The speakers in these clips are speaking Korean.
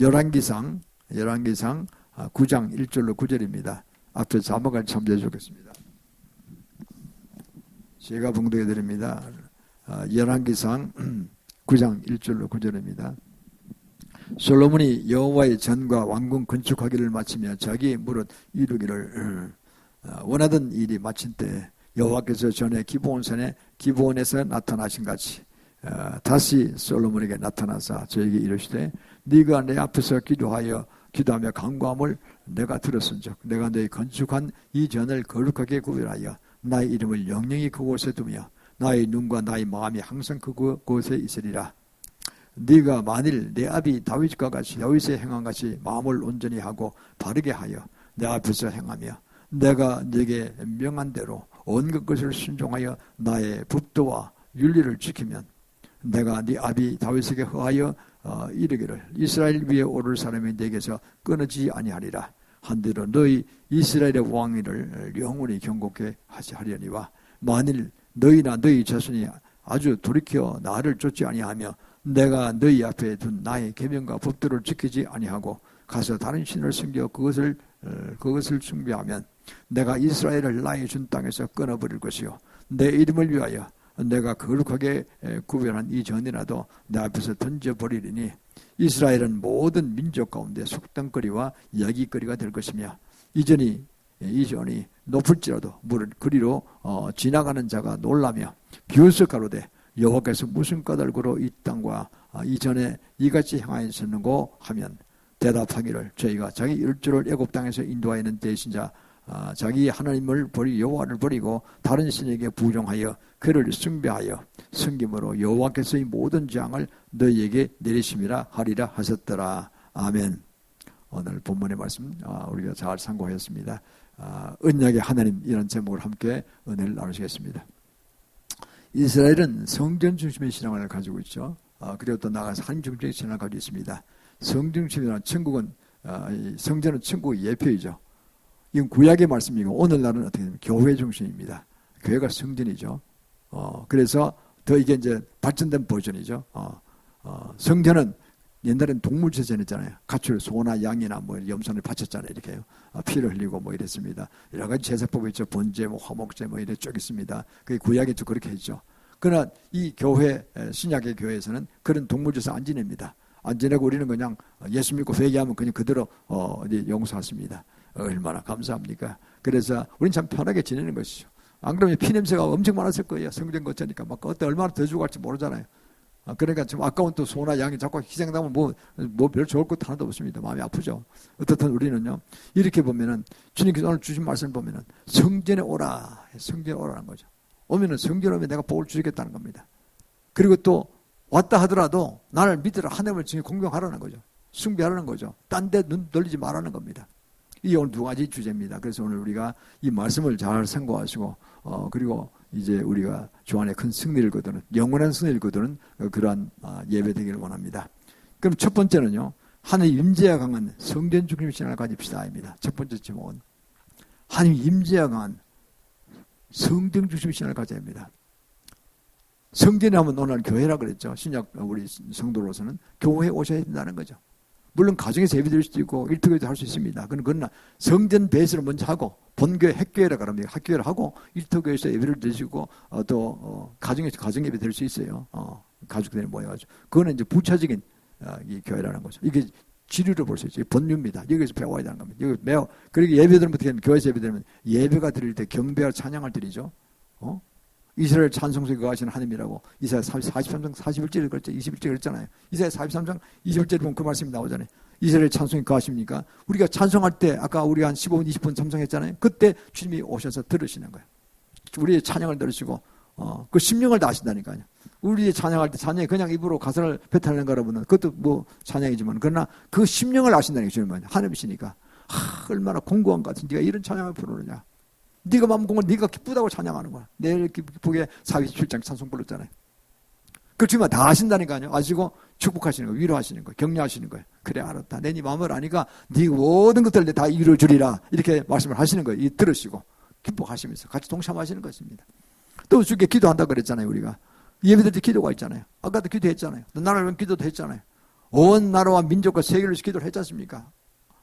열왕기상 9장 1절로 9절입니다. 앞에 자막을 참조해 주겠습니다. 제가 봉독해 드립니다. 열왕기상 9장 1절로 9절입니다. 솔로몬이 여호와의 전과 왕궁 건축하기를 마치며 자기 무릇 이루기를 원하던 일이 마친 때 여호와께서 전에 기브온에서 나타나신 같이 다시 솔로몬에게 나타나사 저에게 이르시되 네가 내 앞에서 기도하며 간구함을 내가 들었은즉 내가 너희 건축한 이 전을 거룩하게 구별하여 나의 이름을 영영히 그곳에 두며 나의 눈과 나의 마음이 항상 그곳에 있으리라. 네가 만일 내 아비 다윗의 행한 같이 마음을 온전히 하고 바르게 하여 내 앞에서 행하며 내가 네게 명한 대로 온갖 것을 순종하여 나의 법도와 윤리를 지키면 내가 네 아비 다윗에게 허하여 이르기를 이스라엘 위에 오를 사람이 네게서 끊어지지 아니하리라. 한대로 너희 이스라엘의 왕위를 영원히 경고케 하려니와 만일 너희나 너희 자손이 아주 돌이켜 나를 쫓지 아니하며 내가 너희 앞에 둔 나의 계명과 법도를 지키지 아니하고 가서 다른 신을 섬겨 그것을 숭배하면 내가 이스라엘을 나의 준 땅에서 끊어버릴 것이요 내 이름을 위하여 내가 거룩하게 구별한 이 전이라도 내 앞에서 던져버리리니 이스라엘은 모든 민족 가운데 속담거리와 이야기거리가 될 것이며 이 전이 높을지라도 물 그리로 지나가는 자가 놀라며 비웃을 가로되 여호와께서 무슨 까닭으로 이 땅과 이전에 이같이 행하였었는고 하면 대답하기를 저희가 자기 일주를 애굽 땅에서 인도하여 있는 대신자 자기 하나님을 여호와를 버리고 다른 신에게 부종하여 그를 숭배하여 섬김으로 여호와께서 이 모든 재앙을 너희에게 내리심이라 하리라 하셨더라. 아멘. 오늘 본문의 말씀 우리가 잘 참고하였습니다. 언약의 하나님 이런 제목을 함께 은혜를 나누시겠습니다. 이스라엘은 성전 중심의 신앙을 가지고 있죠. 그리고 또 나가서 하나님 중심의 신앙을 가지고 있습니다. 성전 중심이라는 천국은 성전은 천국의 예표이죠. 이건 구약의 말씀이고 오늘날은 어떻게 되냐면 교회 중심입니다. 교회가 성전이죠. 그래서 더 이게 이제 발전된 버전이죠. 성전은 옛날엔 동물 제전했잖아요. 가축, 소나 양이나 뭐 염소를 바쳤잖아요. 이렇게요. 피를 흘리고 뭐 이랬습니다. 여러 가지 제사법이 있죠. 번제, 뭐 화목제 뭐 이래 쭉 있습니다. 그게 구약에 또 그렇게 했죠. 그러나 이 교회, 신약의 교회에서는 그런 동물 제사 안 지냅니다. 안 지내고 우리는 그냥 예수 믿고 회개하면 그냥 그대로 용서하십니다. 얼마나 감사합니까? 그래서 우리는 참 편하게 지내는 것이죠. 안 그러면 피냄새가 엄청 많았을 거예요. 성전 거쳐니까 막 그때 얼마나 더 주고 갈지 모르잖아요. 그러니까 좀 아까운 또 소나 양이 자꾸 희생당하면 뭐 별 좋을 것도 하나도 없습니다. 마음이 아프죠. 어떻든 우리는요, 이렇게 보면은, 주님께서 오늘 주신 말씀을 보면은, 성전에 오라. 성전에 오라는 거죠. 오면은 성전에 오면 내가 복을 주시겠다는 겁니다. 그리고 또 왔다 하더라도 나를 믿으라. 하나님을 증인 공경하라는 거죠. 숭배하라는 거죠. 딴 데 눈 돌리지 말라는 겁니다. 이게 오늘 두 가지 주제입니다. 그래서 오늘 우리가 이 말씀을 잘 생각하시고, 그리고 이제 우리가 주 안에 큰 승리를 거두는, 영원한 승리를 거두는 그러한 예배 되기를 원합니다. 그럼 첫 번째는요, 하나님 임재가 강한 성전 중심 신앙을 가집시다입니다. 첫 번째 제목은 하나님 임재가 강한 성전 중심 신앙을 가져야 합니다. 성전에 하면 오늘 교회라 그랬죠. 신약 우리 성도로서는 교회에 오셔야 된다는 거죠. 물론 가정에서 예배 드릴 수도 있고 일터교회도 할 수 있습니다. 그러나 성전 베이스를 먼저 하고 본교회 핵교회라 그럽니다. 학교회를 하고 일터교회에서 예배를 드리시고 또 가정에서 가정 예배 드릴 수 있어요. 가족들이 모여가지고 그거는 이제 부차적인 이 교회라는 거죠. 이게 지류를 볼 수 있죠. 본류입니다. 여기서 배워야 되는 겁니다. 여기 그리고 예배 드리면 어떻게 하면 교회에서 예배 드리면 예배가 드릴 때 경배와 찬양을 드리죠. 이스라엘 찬송소에 거하시는 하나님이라고 이사야 43장 41절에 그랬죠. 21절에 그랬잖아요. 이사야 43장 21절에 보면 그 말씀이 나오잖아요. 이스라엘 찬송에 거하십니까? 우리가 찬송할 때 아까 우리가 한 15분 20분 찬송했잖아요. 그때 주님이 오셔서 들으시는 거예요. 우리의 찬양을 들으시고 그 심령을 다 아신다니까요. 우리의 찬양할 때 찬양이 그냥 입으로 가사를 뱉어내는 거라보는 그것도 뭐 찬양이지만 그러나 그 심령을 아신다니까요. 주님은 하나님이시니까 얼마나 공고한 것 같은 네가 이런 찬양을 부르느냐. 네가 마음 공을 네가 기쁘다고 찬양하는 거야. 내일 기쁘게 47장 찬송 불렀잖아요. 그 주님은 다 아신다니까요. 아시고 축복하시는 거예요. 위로하시는 거예요. 격려하시는 거예요. 그래 알았다. 내 네 마음을 아니까 네 모든 것들을 다 이루어주리라. 이렇게 말씀을 하시는 거예요. 이 들으시고 기뻐하시면서 같이 동참하시는 것입니다. 또 주께 기도한다 그랬잖아요. 우리가 예배드릴 때 기도가 있잖아요. 아까도 기도했잖아요. 나를 위한 기도도 했잖아요. 온 나라와 민족과 세계를 위해서 기도를 했지 않습니까?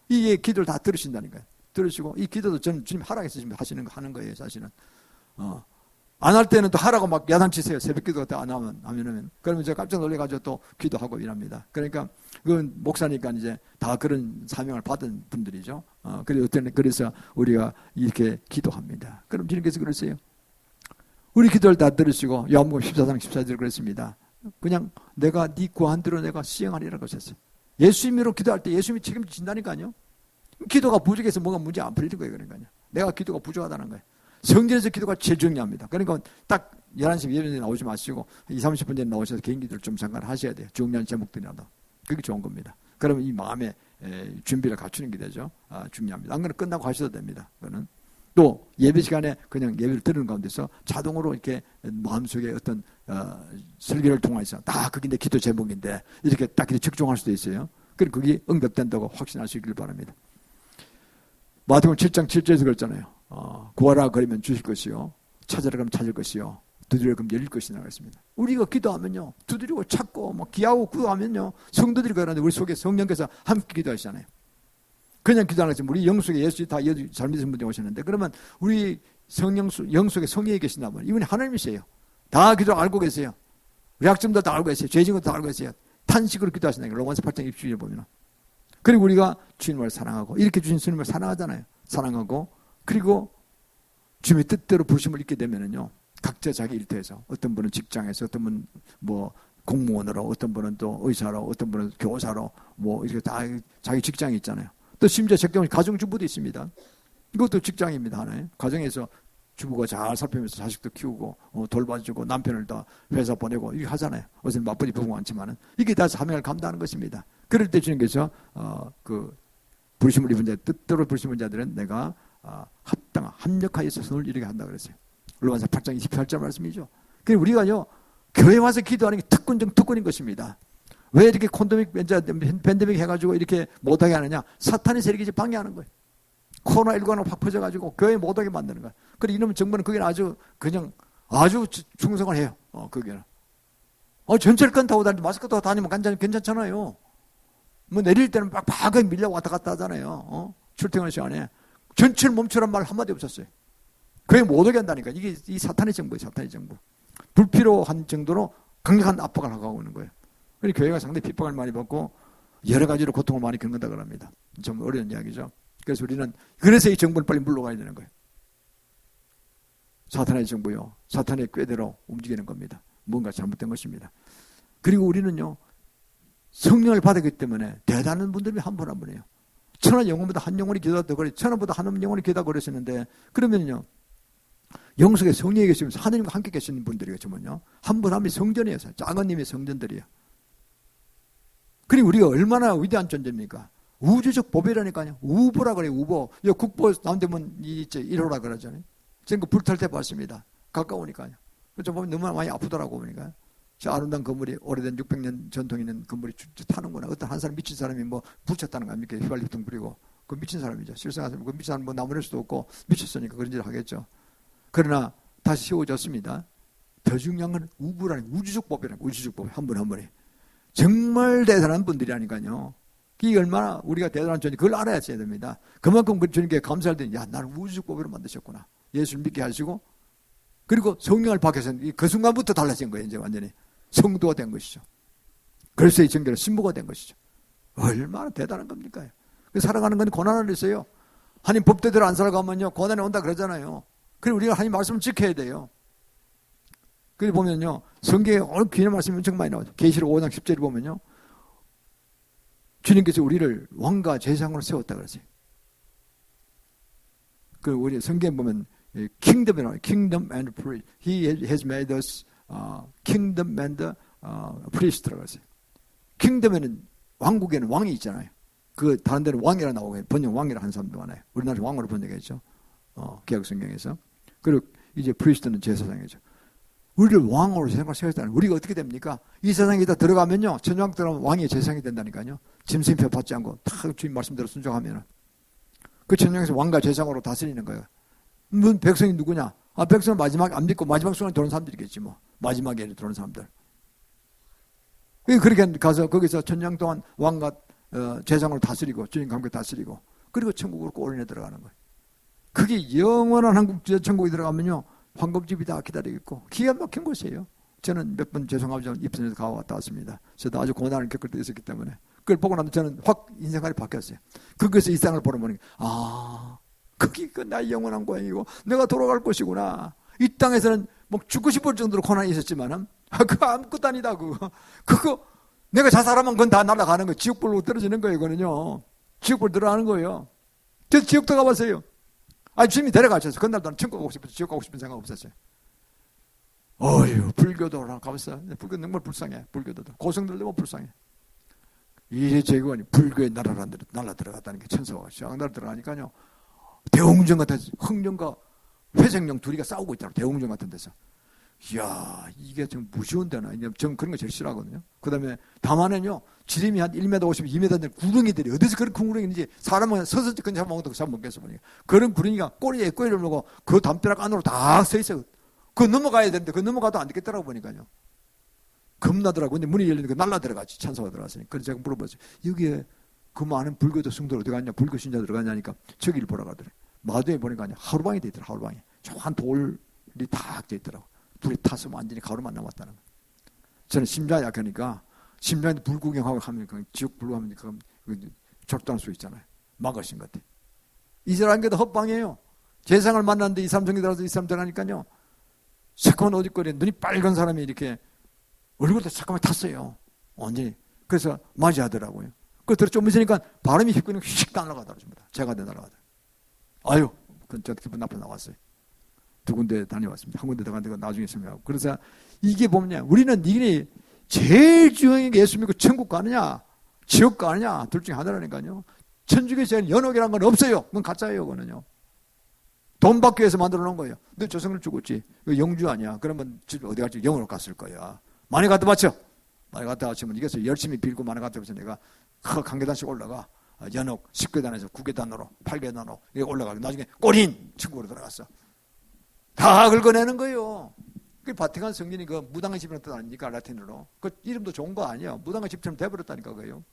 이게 기도를 다 들으신다니까요. 들으시고 이 기도도 저는 주님 하라고 했으시면 하는 거예요, 사실은. 안 할 때는 또 하라고 막 야단치세요. 새벽 기도가 또 안 하면은. 그러면 제가 깜짝 놀래가지고 또 기도하고 이랍니다. 그러니까 그건 목사니까 이제 다 그런 사명을 받은 분들이죠. 그래서 우리가 이렇게 기도합니다. 그럼 주님께서 그러세요. 우리 기도를 다 들으시고 요한복음 14장 14절 그랬습니다. 그냥 내가 네 구한 대로 내가 시행하리라고 하셨어요. 예수님으로 기도할 때 예수님이 책임지신다니까요. 기도가 부족해서 뭔가 문제 안 풀리는 거예요. 그러니까요. 내가 기도가 부족하다는 거예요. 성전에서 기도가 제일 중요합니다. 그러니까 딱 11시 예배에 나오지 마시고 20, 30분 전에 나오셔서 개인 기도를 좀 잠깐 하셔야 돼요. 중요한 제목들이라도. 그게 좋은 겁니다. 그러면 이 마음의 준비를 갖추는 게 되죠. 중요합니다. 안 그러면 끝나고 하셔도 됩니다. 그거는. 또 예배 시간에 그냥 예배를 들은 가운데서 자동으로 이렇게 마음속에 어떤 설교를 통해서 다 그게 내 기도 제목인데 이렇게 딱 적중할 수도 있어요. 그리고 그게 응답된다고 확신하시길 바랍니다. 마태복음 7장 7절에서 그랬잖아요. 구하라 그러면 주실 것이요, 찾으라 그러면 찾을 것이요, 두드리라 그러면 열릴 것이라고 했습니다. 우리가 기도하면요, 두드리고 찾고 뭐 기하고 구하면요, 성도들이 그러는데 우리 속에 성령께서 함께 기도하시잖아요. 그냥 기도 안 하지만 우리 영 속에 예수 다 잘 믿으신 분들이 오셨는데, 그러면 우리 영 속에 성령이 계신다면 이분이 하나님이세요. 다 기도 알고 계세요. 약점도 다 알고 계세요. 죄진 것도 다 알고 계세요. 탄식으로 기도하신다는 게 로마서 8장 27절에 보면. 그리고 우리가 주님을 사랑하고 이렇게 주신 주님을 사랑하잖아요. 사랑하고 그리고 주님의 뜻대로 부르심을 잊게 되면은요, 각자 자기 일터에서, 어떤 분은 직장에서, 어떤 분은 뭐 공무원으로, 어떤 분은 또 의사로, 어떤 분은 교사로, 뭐 이렇게 다 자기 직장이 있잖아요. 또 심지어 가정주부도 있습니다. 이것도 직장입니다. 하나의 가정에서 주부가 잘 살피면서 자식도 키우고 돌봐주고 남편을 다 회사 보내고 이렇게 하잖아요. 어제는 맞벌이 부부가 많지만은 이게 다 사명을 감당하는 것입니다. 그럴 때 주님께서 그 부르심을 입은 자, 뜻대로 부르심을 자들은 내가 합력하여서 선을 이루게 한다 그랬어요. 로마서 8장 28절 말씀이죠. 그래서 우리가요, 교회 와서 기도하는 게 특권 중 특권인 것입니다. 왜 이렇게 팬데믹 해가지고 이렇게 못하게 하느냐? 사탄의 세력이 이제 방해하는 거예요. 코로나19가 확 퍼져가지고 교회 못하게 만드는 거예요. 그래, 이놈의 정부는 그게 아주 충성을 해요. 그게는. 전철 건 타고 다니고 마스크 타고 다니면 괜찮잖아요. 뭐 내릴 때는 막 바가지 밀려 왔다 갔다 하잖아요. 출퇴근 시간에. 전철 멈추란 말 한마디 없었어요. 교회 못하게 한다니까. 이게 이 사탄의 정부예요. 사탄의 정부. 불필요한 정도로 강력한 압박을 하고 있는 거예요. 그래서 교회가 상당히 핍박을 많이 받고 여러 가지로 고통을 많이 겪는다고 합니다. 좀 어려운 이야기죠. 그래서 우리는 그래서 이 정부는 빨리 물러가야 되는 거예요. 사탄의 정부요, 사탄의 꾀대로 움직이는 겁니다. 뭔가 잘못된 것입니다. 그리고 우리는요, 성령을 받았기 때문에 대단한 분들이 한 분 한 분이에요. 천한 영혼보다 한 영혼이 기도하다 그래, 천하보다 한 영혼이 기도하다 그러시는데, 그러면요, 영속에 성령이 계시면서 하나님과 함께 계시는 분들이에요. 한 분 한 분이 성전이에요. 작은님의 성전들이에요. 그리고 우리가 얼마나 위대한 존재입니까? 우주적 보배라니까요. 우보라 그래요. 우보. 국보 남대문 1호라 그러잖아요. 저는 불탈 때 봤습니다. 가까우니까요. 좀 보면 너무 많이 아프더라고 보니까. 저 아름다운 건물이, 오래된 600년 전통 있는 건물이 타는구나. 어떤 한 사람 미친 사람이 뭐 붙였다는 거 아닙니까? 휘발유통 뿌리고. 그 미친 사람이죠. 실생활 그 미친 사람 뭐 나무랄 수도 없고 미쳤으니까 그런 짓을 하겠죠. 그러나 다시 세워졌습니다. 더 중요한 건 우부라는 우주적 법이라는 우주적 법. 한 분 한 분이. 정말 대단한 분들이라니까요. 이게 얼마나 우리가 대단한 존재, 그걸 알아야 됩니다. 그만큼 그 주님께 감사할 때, 야, 나를 우주적 법으로 만드셨구나. 예수를 믿게 하시고, 그리고 성령을 받게 해서 그 순간부터 달라진 거예요. 이제 완전히 성도가 된 것이죠. 그래서 이 정결은 신부가 된 것이죠. 얼마나 대단한 겁니까? 살아가는 건 고난을 있어요. 하나님 법대로 안 살아가면요, 고난이 온다 그러잖아요. 그리고 우리가 하나님 말씀을 지켜야 돼요. 그리고 보면요, 성경에 오늘 귀한 말씀이 엄청 많이 나오죠. 계시록 5장 10절에 보면요, 주님께서 우리를 왕과 제사장으로 세웠다 그러세요. 그 우리 성경에 보면 kingdom이 나와요. kingdom and priest. He has made us kingdom and priest라고 하세요. kingdom에는 왕국에는 왕이 있잖아요. 그 다른 데는 왕이라 나오고 번역 왕이라 한 사람도 많아요. 우리나라 왕으로 번역했죠. 개혁 성경에서. 그리고 이제 priest는 제사장이죠. 우리를 왕으로 세웠다는, 우리가 어떻게 됩니까? 이 세상에 다 들어가면요, 천왕 들어가면 왕이 제사장이 된다니까요. 짐승표 받지 않고 다 주님 말씀대로 순종하면은 그 천왕에서 왕과 제사장으로 다스리는 거예요. 백성이 누구냐? 백성은 마지막 안 믿고 마지막 순간에 들어온 사람들이겠지 뭐. 마지막에 들어온 사람들. 그렇게 가서 거기서 천년 동안 왕과 제사장을 다스리고 주님과 함께 다스리고 그리고 천국으로 올인해 들어가는 거예요. 그게 영원한 한국 천국에 들어가면요 황금집이 다 기다리겠고 기가 막힌 곳이에요. 저는 몇 번 죄송하지만 입선에서 가왔다 왔습니다. 저도 아주 고난을 겪을 때 있었기 때문에 그걸 보고 나면 저는 확 인생관이 바뀌었어요. 거기서 이 땅을 보러 보니까 그게 나의 영원한 고향이고 내가 돌아갈 곳이구나. 이 땅에서는 뭐 죽고 싶을 정도로 고난이 있었지만은 그거 아무것도 아니다. 그거 내가 자살하면 그건 다 날아가는 거예요. 지옥불로 떨어지는 거예요. 그거는요. 지옥불 들어가는 거예요. 저 지옥도 가봤어요. 주님이 데려가셔서 그날도 나는 천국 가고 싶어서 지옥 가고 싶은 생각 없었어요. 어휴, 불교도 가봤어. 불교 정말 불쌍해. 불교도도 고성들도 너무 불쌍해. 이제 제국이 불교의 나라 들어갔다는 게 천사와 쌍나라 들어가니까요. 대웅정 같은 흥정과 회생령 둘이가 싸우고 있더라고. 대웅정 같은 데서. 이야, 이게 좀 무서운 데나. 전 그런 거 제일 싫어하거든요. 그 다음에 다만은요, 지름이 한 1m 50, 2m 되는 구렁이들이 어디서 그런 구렁이 있는지 사람은 서서 그냥 잡아먹어도 잡아먹겠어 보니까. 그런 구렁이가 꼬리에 꼬리를 물고 그 담벼락 안으로 다 서 있어요. 그거 넘어가야 되는데 그거 넘어가도 안 되겠더라고 보니까요. 겁나더라고. 근데 문이 열리니까 날라 들어가지. 천사가 들어갔으니까. 그래서 제가 물어봤어요. 여기에 그 많은 불교도 성도들 어디 갔냐? 불교 신자 들어갔냐니까 저기를 보러 가더래. 마도에 보니까 하루방이 돼 있더라. 하루방이. 조한 돌이 탁 돼 있더라고. 불이 타서 완전히 가루만 남았다는 거예요. 저는 심장이 약하니까 심장에 불 구경하고 하면 지옥 불 하면 적당할 수 있잖아요. 막으신 것 같아요. 이스라엘 게도 헛방이에요. 제상을 만났는데 이 사람 정이 들어서 이 사람 들어가니까요. 새까만 어디거리에 눈이 빨간 사람이 이렇게 얼굴도 새까맣게 탔어요. 완전히. 그래서 맞이하더라고요. 그 좀 있으니까 바람이 휘끄니까 휙 날아가더라고요. 제가 날아가더라고요. 아유, 그건 저 기분 나쁘게 나왔어요. 두 군데 다녀왔습니다. 한 군데 더 간 데가 나중에 설명하고. 그래서 이게 보면 우리는 이게 제일 중요한 게 예수 믿고 천국 가느냐 지옥 가느냐 둘 중에 하나라니까요. 천주교 제일 연옥이라는 건 없어요. 그건 가짜예요. 그거는요. 돈 받기 위해서 만들어 놓은 거예요. 너 조성을 죽었지. 영주 아니야. 그러면 어디 갈지 영으로 갔을 거야. 많이 갖다 바쳐. 많이 갖다 바치면 이것을 열심히 빌고 많이 갖다 바쳐 내가 한 계단씩 올라가. 연옥 10계단에서 9계단으로 8계단으로 올라가고 나중에 꼬린 천국으로 들어갔어. 다 긁어내는 거예요. 그 바티칸 성전이 그 무당의 집이라는 뜻 아닙니까? 라틴어로. 그 이름도 좋은 거 아니에요. 무당의 집처럼 돼버렸다니까 그게요.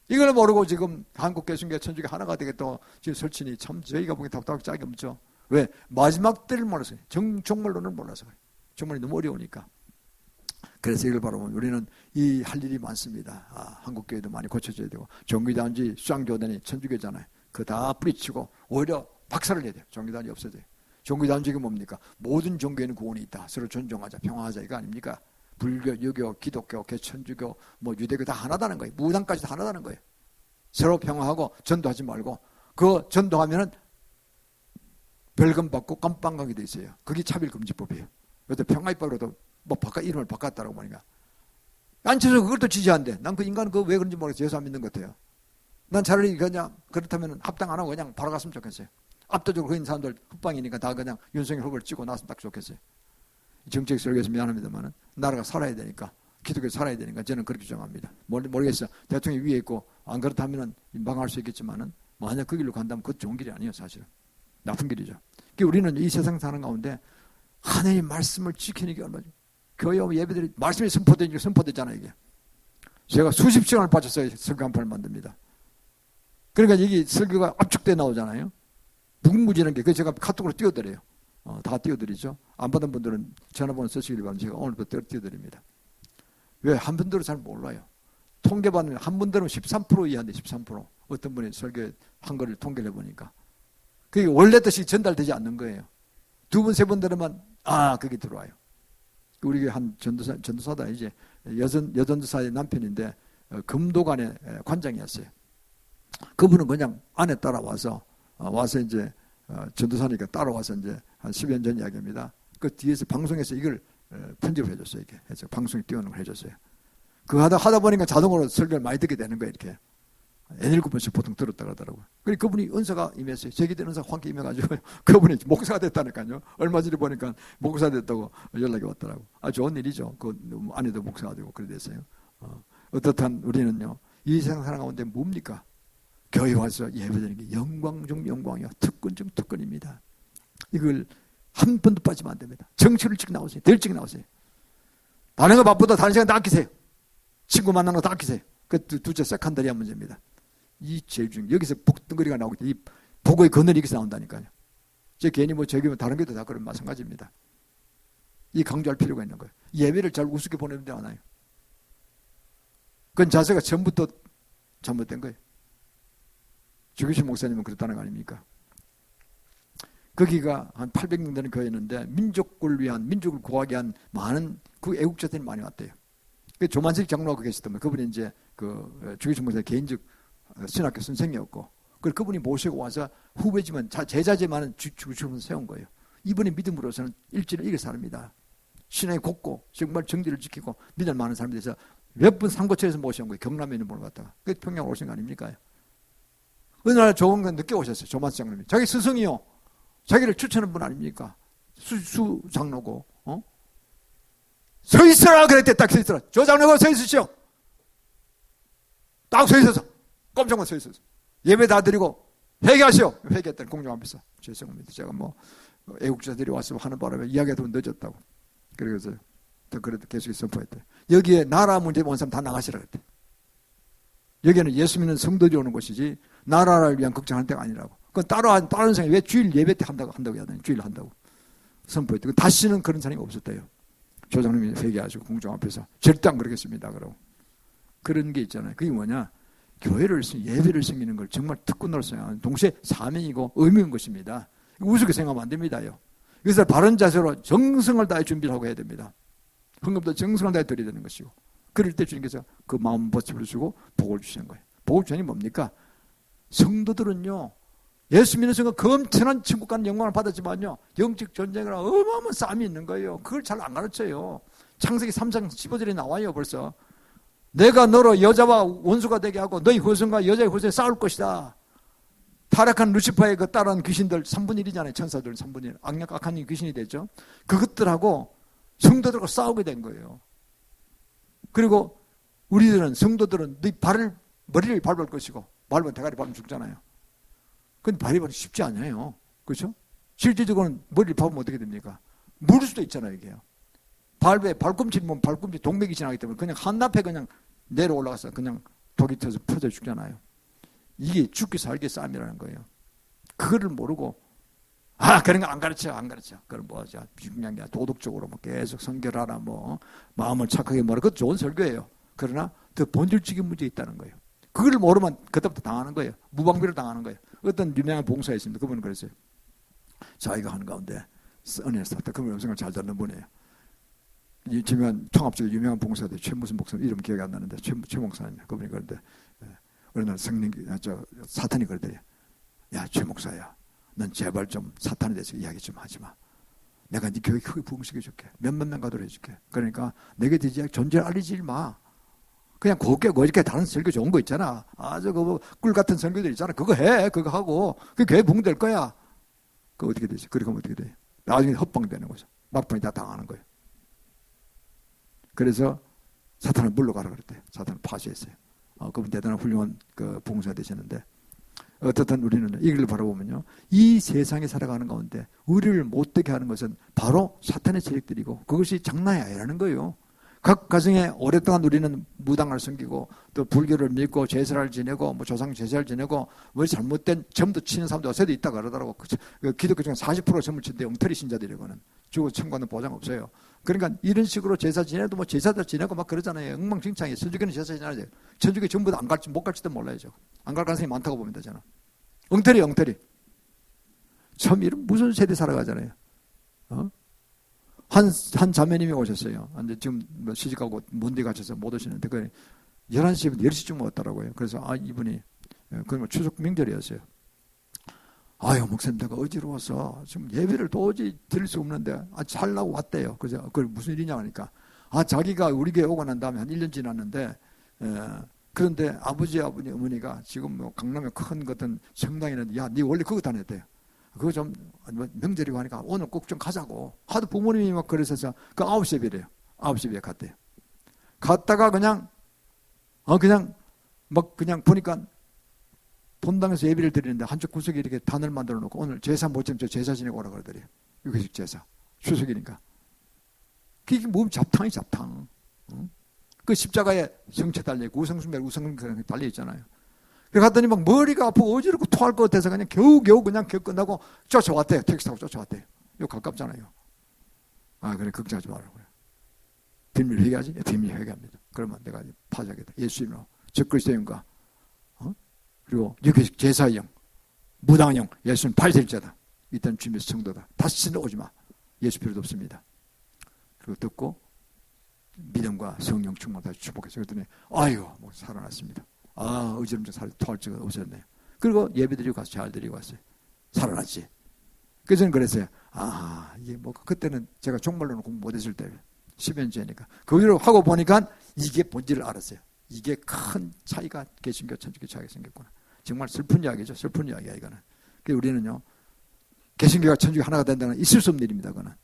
이걸 모르고 지금 한국 개신교 천주교 하나가 되겠다고 지금 설치니 참 저희가 보기엔 답답하게 짝이 없죠. 왜? 마지막 때를 몰라서요. 정말론을 몰라서 그래요. 정말이 너무 어려우니까. 그래서 이걸 바라보면 우리는 이 할 일이 많습니다. 한국교회도 많이 고쳐져야 되고 종교단지 수양교단이 천주교잖아요. 그거 다 뿌리치고 오히려 박살을 내야 돼요. 종교단이 없어져요. 종교단지가 뭡니까? 모든 종교에는 구원이 있다. 서로 존중하자, 평화하자 이거 아닙니까? 불교, 유교, 기독교, 개천주교, 유대교 다 하나다는 거예요. 무당까지 다 하나다는 거예요. 서로 평화하고 전도하지 말고 그 전도하면은 벌금 받고 깜빵 가게 돼 있어요. 그게 차별금지법이에요. 그래서 평화입법으로도 이름을 바꿨다라고 보니까 안쳐서 그걸 또 지지한대. 난 그 인간은 왜 그런지 모르겠어요. 예수 안 믿는 것 같아요. 난 차라리 그냥 그렇다면 합당 안 하고 그냥 바로 갔으면 좋겠어요. 압도적으로 그런 사람들 흑방이니까 다 그냥 윤석열 후보를 찍고 나왔으면 딱 좋겠어요. 정책 설계에서 미안합니다만 나라가 살아야 되니까 기독교 살아야 되니까 저는 그렇게 주장합니다. 모르겠어요. 대통령이 위에 있고 안 그렇다면 망할 수 있겠지만은 만약 그 길로 간다면 그것 좋은 길이 아니에요. 사실은 나쁜 길이죠. 우리는 이 세상 사는 가운데 하나님의 말씀을 지키는 게 얼마죠. 교회와 예배들이 말씀이 선포되잖아요. 이게 제가 수십 시간을 바쳤어요. 설교 한 편을 만듭니다. 그러니까 이게 설교가 압축돼 나오잖아요. 무궁무진한 게, 그래서 제가 카톡으로 띄워드려요. 다 띄워드리죠. 안 받은 분들은 전화번호 쓰시길 바랍니다. 제가 오늘부터 띄워드립니다. 왜? 한 분들은 잘 몰라요. 통계받으면 한 분들은 13% 이하인데 13%. 어떤 분이 설교한 거를 통계를 해보니까. 그게 원래 뜻이 전달되지 않는 거예요. 두 분, 세 분 들으면, 그게 들어와요. 우리 한 전도사다, 이제. 여전도사의 남편인데, 금도관의 관장이었어요. 그분은 그냥 아내 따라와서, 이제, 전도사니까 따라와서 이제 한 10년 전 이야기입니다. 그 뒤에서 방송에서 이걸 편집을 해줬어요. 이렇게 해서 방송에 띄우는 걸 해줬어요. 그거 하다 보니까 자동으로 설교를 많이 듣게 되는 거예요. 이렇게. N7번씩 보통 들었다 그러더라고요. 그리고 그분이 은사가 임했어요. 제기된 은사가 함께 임해가지고 그분이 목사가 됐다니까요. 얼마 전에 보니까 목사 됐다고 연락이 왔더라고요. 좋은 일이죠. 그 아내도 목사가 되고 그래 됐어요. 어떻든 우리는요. 이 세상 사람 가운데 뭡니까? 교회 와서 예배드리는 게 영광 중 영광이요. 특권 중 특권입니다. 이걸 한 번도 빠지면 안 됩니다. 정치를 찍 나오세요. 될 찍 나오세요. 다른 거 바쁘다 다른 시간 다 아끼세요. 친구 만나는 거 다 아끼세요. 그 둘째 세컨더리한 문제입니다. 이 제일 중요해요. 여기서 복덩거리가 나오고 이 복의 그늘이 여기서 나온다니까요. 제 괜히 뭐 저기 다른 게도 다 그런 마찬가지입니다. 이 강조할 필요가 있는 거예요. 예배를 잘 우습게 보내는 데 많아요. 그건 자세가 처음부터 잘못된 거예요. 주기식 목사님은 그렇다는 거 아닙니까? 거기가 한 800명 되는 교회였는데 민족을 위한, 민족을 구하기 위한 많은 그 애국자들이 많이 왔대요. 그 조만식 장로가 계시더만 그분이 이제 그 주기식 목사님 개인적 신학교 선생이었고, 그분이 모시고 와서 후배지만 제자지만은 주기식을 세운 거예요. 이분의 믿음으로서는 일진을 이길 사람이다. 신앙이 곱고 정말 정지를 지키고 믿을 많은 사람이 돼서 몇 분 삼고초에서 모셔온 거예요. 경남에 있는 분을 갖다가. 그 평양 오신 거 아닙니까? 어느 날 좋은 건 늦게 오셨어요. 조만식 장로님이. 자기 스승이요. 자기를 추천한 분 아닙니까? 수 장로고, 서 있어라! 그랬대. 딱 서 있어라. 조 장로가 서 있으시오. 딱 서 있어서. 꼼짝만 서 있어서. 예배 다 드리고, 회개하시오. 회개했더니 공중 앞에서. 죄송합니다. 제가 뭐, 애국자들이 와서 하는 바람에 이야기가 좀 늦었다고. 그래서, 그래도 계속 선포했대. 여기에 나라 문제 온 사람 다 나가시라 그랬대. 여기는 예수 믿는 성도들이 오는 곳이지, 나라를 위한 걱정하는 데가 아니라고. 그건 다른 사람이 왜 주일 예배 때 한다고 해야 되나? 주일 한다고 선포했대. 다시는 그런 사람이 없었대요. 조장님이 회개하시고 공중 앞에서 절대 안 그러겠습니다. 그러고 그런 게 있잖아요. 그게 뭐냐? 교회를 예배를 섬기는 걸 정말 특권으로 생각하는 동시에 사명이고 의무인 것입니다. 우습게 생각하면 안 됩니다요. 그래서 바른 자세로 정성을 다해 준비를 하고 해야 됩니다. 헌금도 정성을 다해 드려야 되는 것이고, 그럴 때 주님께서 그 마음 버티를 주고 복을 주시는 거예요. 복을 주니 뭡니까? 성도들은요, 예수 믿는 순간 그 엄청난 천국간 영광을 받았지만요, 영적 전쟁이라 어마어마한 싸움이 있는 거예요. 그걸 잘 안 가르쳐요. 창세기 3장 15절에 나와요. 벌써 내가 너로 여자와 원수가 되게 하고 너희 후손과 여자의 후손이 싸울 것이다. 타락한 루시퍼의 그 따라한 귀신들 3분의 1이잖아요. 천사들 3분의 1. 악한 귀신이 되죠. 그것들하고 성도들하고 싸우게 된 거예요. 그리고 우리들은, 성도들은 네 머리를 밟을 것이고, 밟으면 대가리 밟으면 죽잖아요. 근데 밟으면 쉽지 않아요. 그렇죠? 실질적으로는 머리를 밟으면 어떻게 됩니까? 물을 수도 있잖아요, 이게요. 발꿈치 보면 발꿈치 동맥이 지나기 때문에 그냥 한앞에 그냥 내려 올라가서 그냥 독이 터서 퍼져 죽잖아요. 이게 죽기 살기 싸움이라는 거예요. 그거를 모르고, 그런 거 안 가르쳐. 그걸 뭐 하자. 중요한 게 도덕적으로 뭐 계속 성결하라, 뭐 마음을 착하게 뭐라. 그것도 좋은 설교예요. 그러나 더 본질적인 문제 있다는 거예요. 그걸 모르면 그때부터 당하는 거예요. 무방비를 당하는 거예요. 어떤 유명한 봉사가 있습니다. 그분은 그랬어요. 자기가 하는 가운데 은혜를 쌓았다. 그분 음성을 잘 듣는 분이에요. 이 유명한 통합적인 유명한 봉사들 최무슨 목사님 이름 기억이 안 나는데 최 목사님 그분이 그런데 어느 날 사탄이 그러더래요. 야, 최 목사야, 넌 제발 좀 사탄에 대해서 이야기 좀 하지 마. 내가 네 교회 크게 부흥시켜 줄게. 몇몇 명 가도록 해줄게. 그러니까 내게 대지 존재를 알리지 마. 그냥 곱게 거짓게 다른 설교 좋은 거 있잖아. 아주 꿀 같은 설교들 있잖아. 그거 해. 그거 하고 그 교회 부흥될 거야. 그거 어떻게 되지? 그렇게 하면 어떻게 돼? 나중에 헛방되는 거죠. 막판에 다 당하는 거예요. 그래서 사탄을 물러가라 그랬대요. 사탄을 파쇄했어요. 그분 대단한 훌륭한 그 봉사가 되셨는데, 어떻든 우리는 이 길을 바라보면요, 이 세상에 살아가는 가운데 우리를 못되게 하는 것은 바로 사탄의 세력들이고, 그것이 장난이 아니라는 거예요. 각 가정에 오랫동안 우리는 무당을 섬기고 또 불교를 믿고 제사를 지내고 뭐 조상 제사를 지내고 뭐 잘못된 점도 치는 사람도 요새도 있다 그러더라고. 기독교 중에 40% 점을 친대. 엉터리 신자들이고는 죽어 천국은 보장 없어요. 그러니까 이런 식으로 제사 지내도 뭐 제사들 지내고 막 그러잖아요. 엉망진창이에요. 천주교는 제사 지내야 돼요. 천주교 전부 다 안 갈지 못 갈지도 몰라야죠. 안 갈 가능성이 많다고 보면 되잖아. 엉터리. 참 이런 무슨 세대 살아가잖아요. 한 자매님이 오셨어요. 근데 지금 뭐 시집가고 먼데 가셔서 못 오시는데, 11시부터 10시쯤 왔더라고요. 그래서, 이분이, 그건 추석 명절이었어요. 아유, 목사님, 내가 어지러워서 지금 예배를 도저히 드릴 수 없는데, 잘라고 왔대요. 그래서, 그걸 무슨 일이냐 하니까, 자기가 우리 교회 오고 난 다음에 한 1년 지났는데, 그런데 아버지, 어머니가 지금 뭐 강남에 큰 어떤 성당에 있는데, 야, 니 원래 그거 다녔대요. 그거 좀 명절이고 하니까 오늘 꼭 좀 가자고. 하도 부모님이 막 그러셔서 그 9시 예배래요. 9시 예배 갔대요. 갔다가 그냥 보니까 본당에서 예배를 드리는데 한쪽 구석에 이렇게 단을 만들어 놓고 오늘 제사 못 지면 저 제사 지내고 오라 그러더래요. 육회식 제사. 추석이니까. 그게 몸 잡탕이 잡탕. 그 십자가에 정체 달려있고 우상숭배 달려있잖아요. 그래 갔더니 막 머리가 아프고 어지럽고 토할 것 같아서 그냥 겨우겨우 그냥 끝나고 쫓아왔대요. 택시 타고 쫓아왔대요. 이거 가깝잖아요. 아, 그래, 걱정하지 말라고요. 비밀 회개하지? 비밀 회개합니다. 그러면 내가 파자겠다. 예수님으로 적그리스도인과 그리고 유교식 제사형, 무당형, 예수는 발설자다. 이딴 주님의 성도다. 다시는 오지 마. 예수 필요도 없습니다. 그리고 듣고 믿음과 성령 충만 다시 축복해서 그랬더니 아유, 뭐 살아났습니다. 아, 어지럼증 토할 적은 없었네요. 그리고 예배 드리고 가서 잘 드리고 왔어요. 살아났지. 그래서 저는 그랬어요. 아, 이게 뭐 그때는 제가 정말로는 공부 못했을 때 10년 전이니까 그 위로 하고 보니까 이게 본질을 알았어요. 이게 큰 차이가 개신교 천주교 차이가 생겼구나. 정말 슬픈 이야기죠. 슬픈 이야기야 이거는. 그래서 우리는요, 개신교가 천주교 하나가 된다는 건 있을 수 없는 일입니다. 그건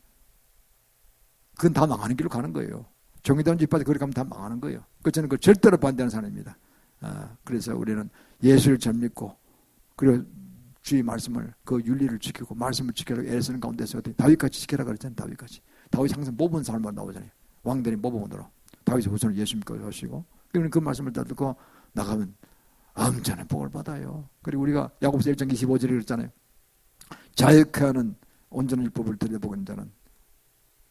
다 망하는 길로 가는 거예요. 종이다운 집까지 그렇게 가면 다 망하는 거예요. 그래서 저는 그걸 절대로 반대하는 사람입니다. 그래서 우리는 예수를 잘 믿고 그리고 주의 말씀을 그 윤리를 지키고 말씀을 지키려고 애쓰는 가운데서 다윗같이 지키라 그랬잖아요. 다윗같이. 다윗이 항상 모범 삶으로 나오잖아요. 왕들이 모범으로. 다윗의 후손을 예수 믿고 하시고 그러면 그 말씀을 다 듣고 나가면 엄청난 복을 받아요. 그리고 우리가 야고보서 1장 25절에 그랬잖아요. 자역하는 온전한 율법을 들여보는 자는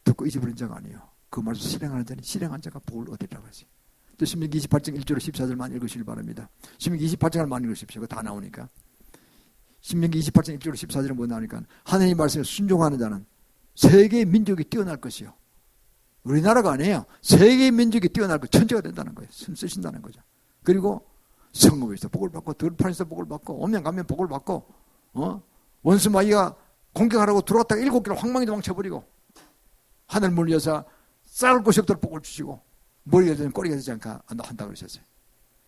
듣고 잊어버린 자가 아니에요. 그 말씀 실행하는 자는 실행한 자가 복을 얻으리라고 하지. 또 신명기 28장 1절 14절만 읽으시길 바랍니다. 신명기 28장을 많이 읽으십시오. 그거 다 나오니까. 신명기 28장 1절 14절은 뭐 나오니까 하나님의 말씀에 순종하는 자는 세계의 민족이 뛰어날 것이요. 우리나라가 아니에요. 세계의 민족이 뛰어날 것, 천재가 된다는 거예요. 쓰신다는 거죠. 그리고 성읍에서 복을 받고 들판에서 복을 받고 오면 가면 복을 받고 원수 마귀가 공격하라고 들어왔다가 7개를 황망히 도망쳐버리고 하늘 물려서 쌀 곳이 없도록 복을 주시고 머리가 되면 꼬리가 되지 않게 한다고 그러셨어요.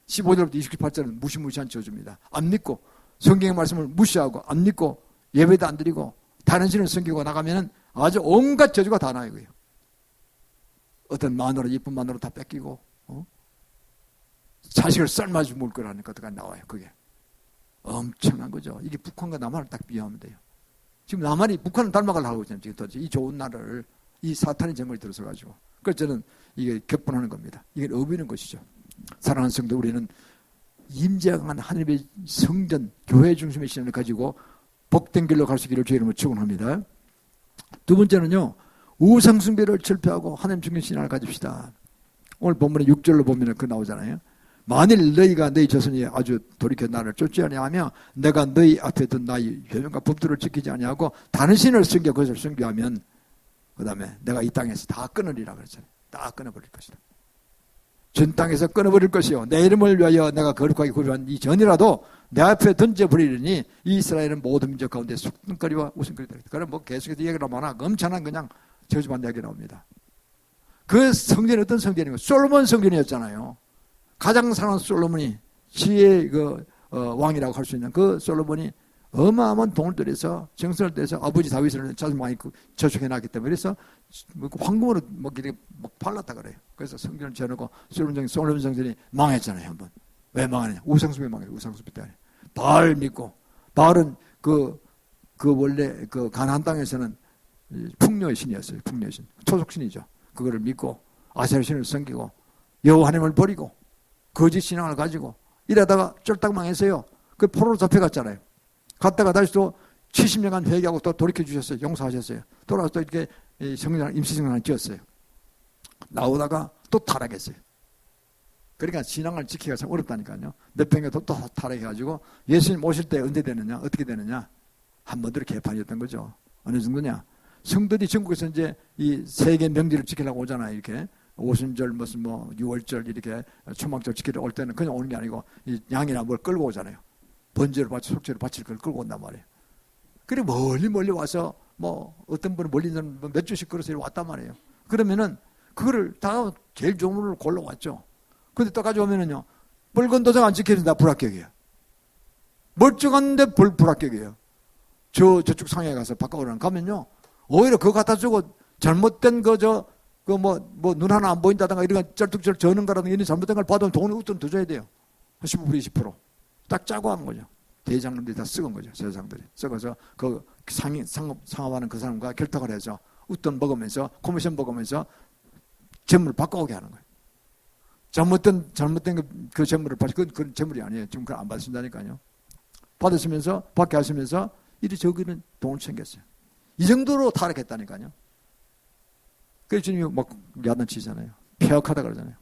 15절부터 28절은 무시무시한 저주입니다. 안 믿고 성경의 말씀을 무시하고 안 믿고 예배도 안 드리고 다른 신을 섬기고 나가면은 아주 온갖 저주가 다 나요. 어떤 마누라 이쁜 마누라 다 뺏기고 자식을 삶아주 먹을 거라는 것도 나와요. 그게 엄청난 거죠. 이게 북한과 남한을 딱 비교하면 돼요. 지금 남한이 북한을 닮아가려고 하고 있잖아요. 지금 이 좋은 나라를 이 사탄의 정을 들어서 가지고. 그래서 저는 이게 격분하는 겁니다. 이게 어비는 것이죠. 사랑하는 성도, 우리는 임재한 하나님의 성전 교회 중심의 신앙을 가지고 복된 길로 갈 수 있기를 주의 이름으로 축원합니다. 두 번째는요, 우상숭배를 철폐하고 하나님 중심 신앙을 가집시다. 오늘 본문에 6절로 보면 그 나오잖아요. 만일 너희가 너희 자손이 아주 돌이켜 나를 쫓지 아니하며 내가 너희 앞에 둔 나의 계명과 법도를 지키지 아니하고 다른 신을 섬겨 그것을 섬겨하면 그 다음에 내가 이 땅에서 다 끊으리라 그랬잖아요. 다 끊어버릴 것이다. 전 땅에서 끊어버릴 것이요. 내 이름을 위하여 내가 거룩하게 구별한 이 전이라도 내 앞에 던져버리려니 이스라엘은 모든 민족 가운데 숙등거리와 웃음거리다. 그럼 뭐 계속해서 얘기를 하면 엄청난 그냥 저주받는 이야기 나옵니다. 그 성전이 어떤 성전이고 솔로몬 성전이었잖아요. 가장 사랑하는 솔로몬이 지혜의 왕이라고 할 수 있는 그 솔로몬이 어마어마한 돈을 들여서 정성을 들여서 아버지 다윗을 자주 많이 저축해놨기 때문에 그래서 황금으로 이렇게 막 발랐다 그래요. 그래서 성전을 지어놓고 솔로몬 성전이 망했잖아요. 한번. 왜 망하냐? 우상숭배 망했어요. 우상숭배 때문에. 바알 믿고 바알은 그 원래 그 가나안 땅에서는 풍요의 신이었어요. 풍요의 신. 토속신이죠. 그거를 믿고 아세라 신을 섬기고 여호와 하나님을 버리고 거짓 신앙을 가지고 이러다가 쫄딱 망했어요. 그 포로로 잡혀갔잖아요. 갔다가 다시 또 70년간 회개하고 또 돌이켜 주셨어요. 용서하셨어요. 돌아와서 또 이렇게 임시성전을 지었어요. 나오다가 또 타락했어요. 그러니까 신앙을 지키기가 참 어렵다니까요. 몇 평에 또 타락해가지고 예수님 오실 때 언제 되느냐, 어떻게 되느냐, 한 번도 개판이었던 거죠. 어느 정도냐. 성도들이 전국에서 이제 이 세계 명절을 지키려고 오잖아요. 이렇게 오순절 무슨 뭐 6월절 이렇게 초막절 지키러 올 때는 그냥 오는 게 아니고 이 양이나 뭘 끌고 오잖아요. 번제를 바치 속죄를 바칠 걸 끌고 온단 말이에요. 그리고 멀리 와서 뭐 어떤 분은 멀리는 몇 주씩 걸어서 왔단 말이에요. 그러면은 그거를 다 제일 좋은 물을 골라왔죠. 근데 또 가져오면은요, 붉은 도장 안 지켜준다, 불합격이에요. 멀쩡한데 불합격이에요. 저쪽 상해에 가서 바꿔오라는 가면요, 오히려 그거 갖다 주고 잘못된 눈 하나 안 보인다든가 이런 거 쩔뚝쩔 저는 거라든가 이런 잘못된 걸 받으면 돈을 우선 더 줘야 돼요. 15%, 20%. 딱 짜고 하는 거죠. 대장님들이 다 썩은 거죠. 세상들이. 썩어서 그 상업하는 그 사람과 결탁을 해서 웃돈 먹으면서, 코미션 먹으면서 재물을 바꿔오게 하는 거예요. 잘못된 그 재물을 그건 재물이 아니에요. 지금 그걸 안 받으신다니까요. 받으시면서, 받게 하시면서 이리저기는 돈을 챙겼어요. 이 정도로 타락했다니까요. 그래서 주님이 막 야단치잖아요. 폐역하다 그러잖아요.